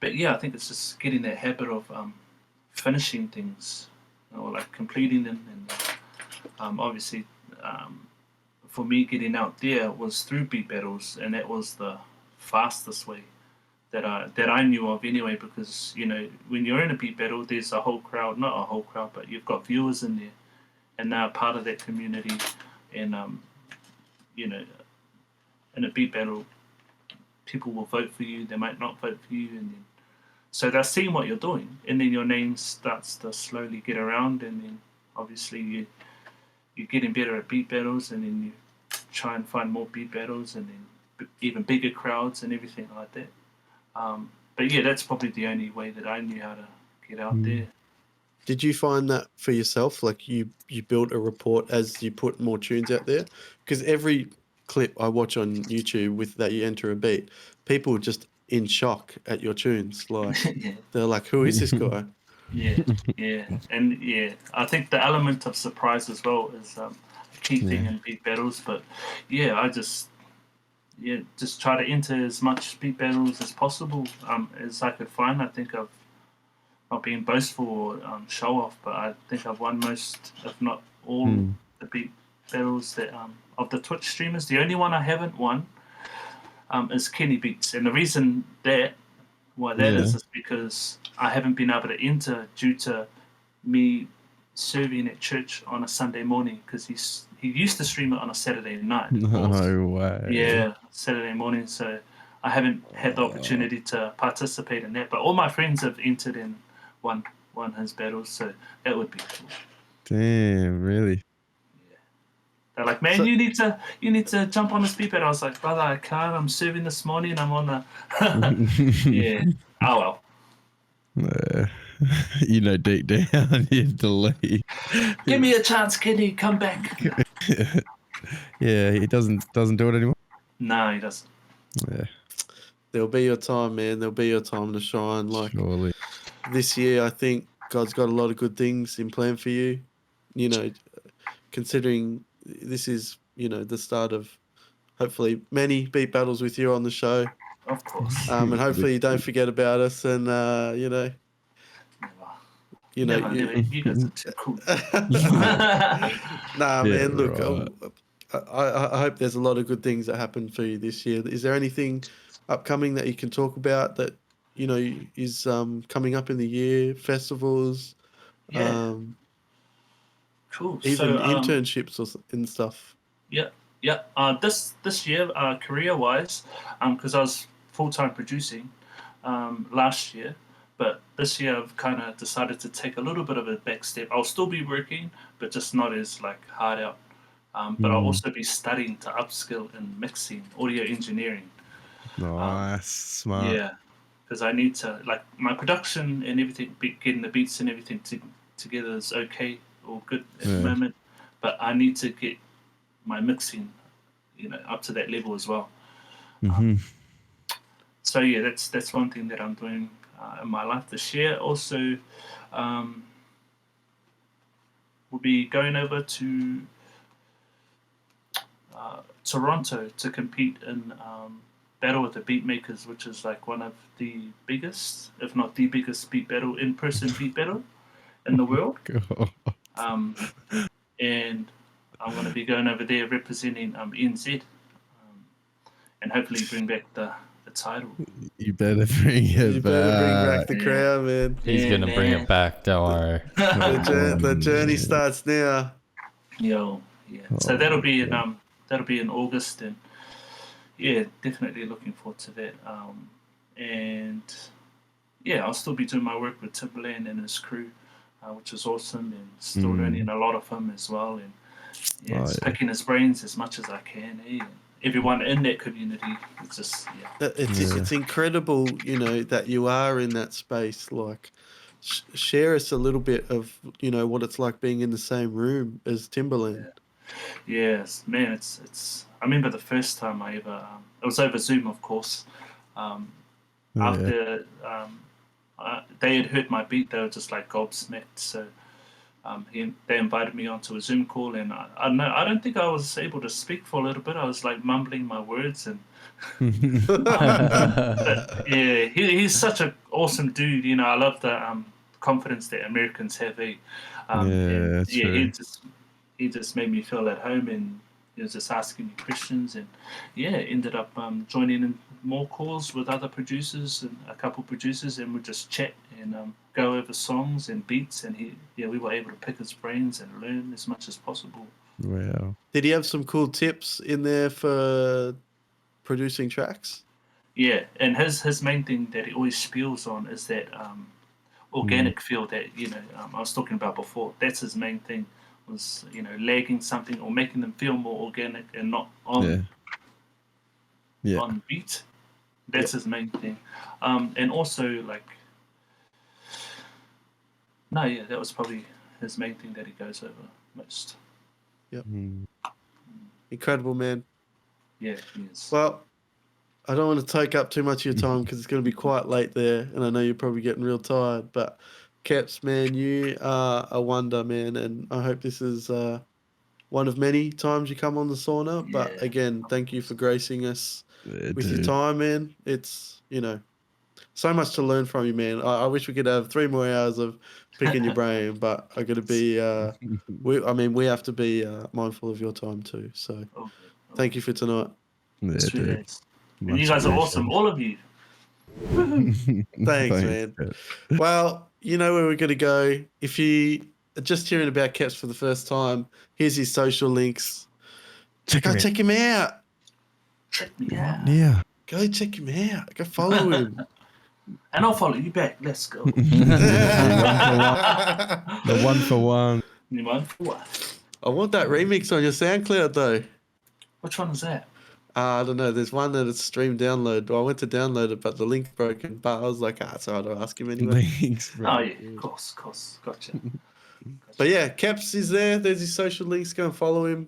But yeah, I think it's just getting that habit of finishing things or like completing them, and obviously for me getting out there was through beat battles, and that was the fastest way that I knew of anyway, because when you're in a beat battle, there's a whole crowd, not a whole crowd, but you've got viewers in there, and they're part of that community. And in a beat battle, people will vote for you, they might not vote for you, and then so they're seeing what you're doing, and then your name starts to slowly get around, and then obviously you're getting better at beat battles, and then you try and find more beat battles, and then even bigger crowds and everything like that. But yeah, that's probably the only way that I knew how to get out there. Did you find that for yourself? Like you built a report as you put more tunes out there? Because every clip I watch on YouTube with that you enter a beat, people are just in shock at your tunes. Like they're like, "Who is this guy?" Yeah, and I think the element of surprise as well is a key thing in beat battles. But I just try to enter as much beat battles as possible as I could find. I think I've not being boastful or show off, but I think I've won most, if not all, the beat battles that of the Twitch streamers. The only one I haven't won is Kenny Beats, and the reason why that is because I haven't been able to enter due to me serving at church on a Sunday morning because he used to stream it on a Saturday night. No way. Yeah, Saturday morning. So I haven't had the opportunity to participate in that, but all my friends have entered and won his battles, so that would be cool. Damn, really? They're like, man, you need to jump on the speed pad. I was like, brother, I can't. I'm serving this morning. I'm on the yeah. Oh well. You know, deep down, you delete. Give me a chance, Kenny. Come back. Yeah, he doesn't do it anymore. No, he doesn't. Yeah. There'll be your time, man. There'll be your time to shine. Like Surely. This year, I think God's got a lot of good things in plan for you. You know, considering this is, you know, the start of hopefully many beat battles with you on the show. Of course. And hopefully you don't forget about us and, you know. Never. You guys are too cool. Nah, man, look, I hope there's a lot of good things that happen for you this year. Is there anything upcoming that you can talk about that, you know, is coming up in the year? Festivals? Yeah. Cool. Even internships and stuff. Yeah. This year, career-wise, because I was full-time producing last year, but this year I've kind of decided to take a little bit of a back step. I'll still be working, but just not as like hard out. But I'll also be studying to upskill in mixing, audio engineering. Nice, smart. Yeah, because I need to, like, my production and everything, getting the beats and everything together is okay or good at the moment, but I need to get my mixing, you know, up to that level as well. So yeah, that's one thing that I'm doing in my life this year. Also, we'll be going over to Toronto to compete in Battle with the Beatmakers, which is like one of the biggest, if not the biggest, in-person beat battle in the world. And I'm going to be going over there representing NZ, and hopefully bring back the title. You better bring it You back. better bring back the crown, man. He's going to bring it back, don't worry. The journey starts now. Yeah. So that'll be in August, and yeah, definitely looking forward to that. And yeah, I'll still be doing my work with Timberland and his crew, which is awesome, and still learning a lot of him as well. And picking his brains as much as I can. And everyone in that community, it's just It's incredible, you know, that you are in that space. Like, share us a little bit of, you know, what it's like being in the same room as Timberland. Yes, man, it's. I remember the first time I ever. It was over Zoom, of course. After they had heard my beat, they were just like gobsmacked. So they invited me onto a Zoom call, and I don't think I was able to speak for a little bit. I was like mumbling my words, and but, yeah, he's such an awesome dude. You know, I love the confidence that Americans have. He just made me feel at home, and he was just asking me questions, and ended up joining in more calls with other producers and a couple producers, and we'd just chat and go over songs and beats, and we were able to pick his brains and learn as much as possible. Wow. Did he have some cool tips in there for producing tracks? Yeah, and his main thing that he always spiels on is that organic feel that I was talking about before. That's his main thing. Was lagging something or making them feel more organic and not on beat. That's his main thing. And also that was probably his main thing that he goes over most. Yep. Incredible, man. Yeah, he is. Well, I don't want to take up too much of your time because it's going to be quite late there, and I know you're probably getting real tired, but Keps, man, you are a wonder, man, and I hope this is one of many times you come on the Sauna. But again, thank you for gracing us with your time, man. It's so much to learn from you, man. I wish we could have 3 more hours of picking your brain, but I got to be. We have to be mindful of your time too. So, thank you for tonight. Yeah, dude. And you guys are awesome, all of you. Thanks, man. Well, you know where we're going to go. If you just hearing about Keps for the first time, here's his social links. Check Go check him out. Check me out. Yeah. Go check him out. Go follow him. And I'll follow you back. Let's go. The one for one. You mind for what? I want that remix on your SoundCloud though. Which one is that? I don't know. There's one that it's stream download. I went to download it, but the link's broken. But I was like, it's alright. I'll ask him anyway. Oh yeah, of course. Gotcha. But yeah, Keps is there. There's his social links. Go and follow him.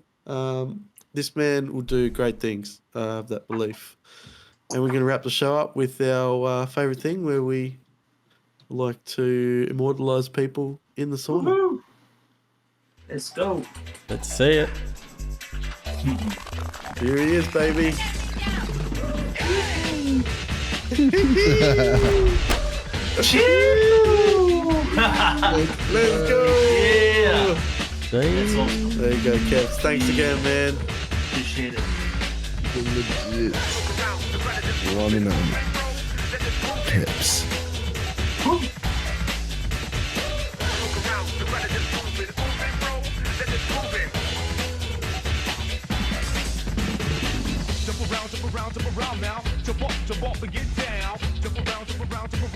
This man will do great things. I have that belief. And we're going to wrap the show up with our favourite thing where we like to immortalise people in the sauna. Woo-hoo. Let's go. Let's see it. Here he is, baby. Let's go. Yeah. That's awesome. There you go, Keps. Thanks again, man. Appreciate it. Legit. One and only. Keps. Jump around now. Jump up and get down. Jump around, jump around, jump around.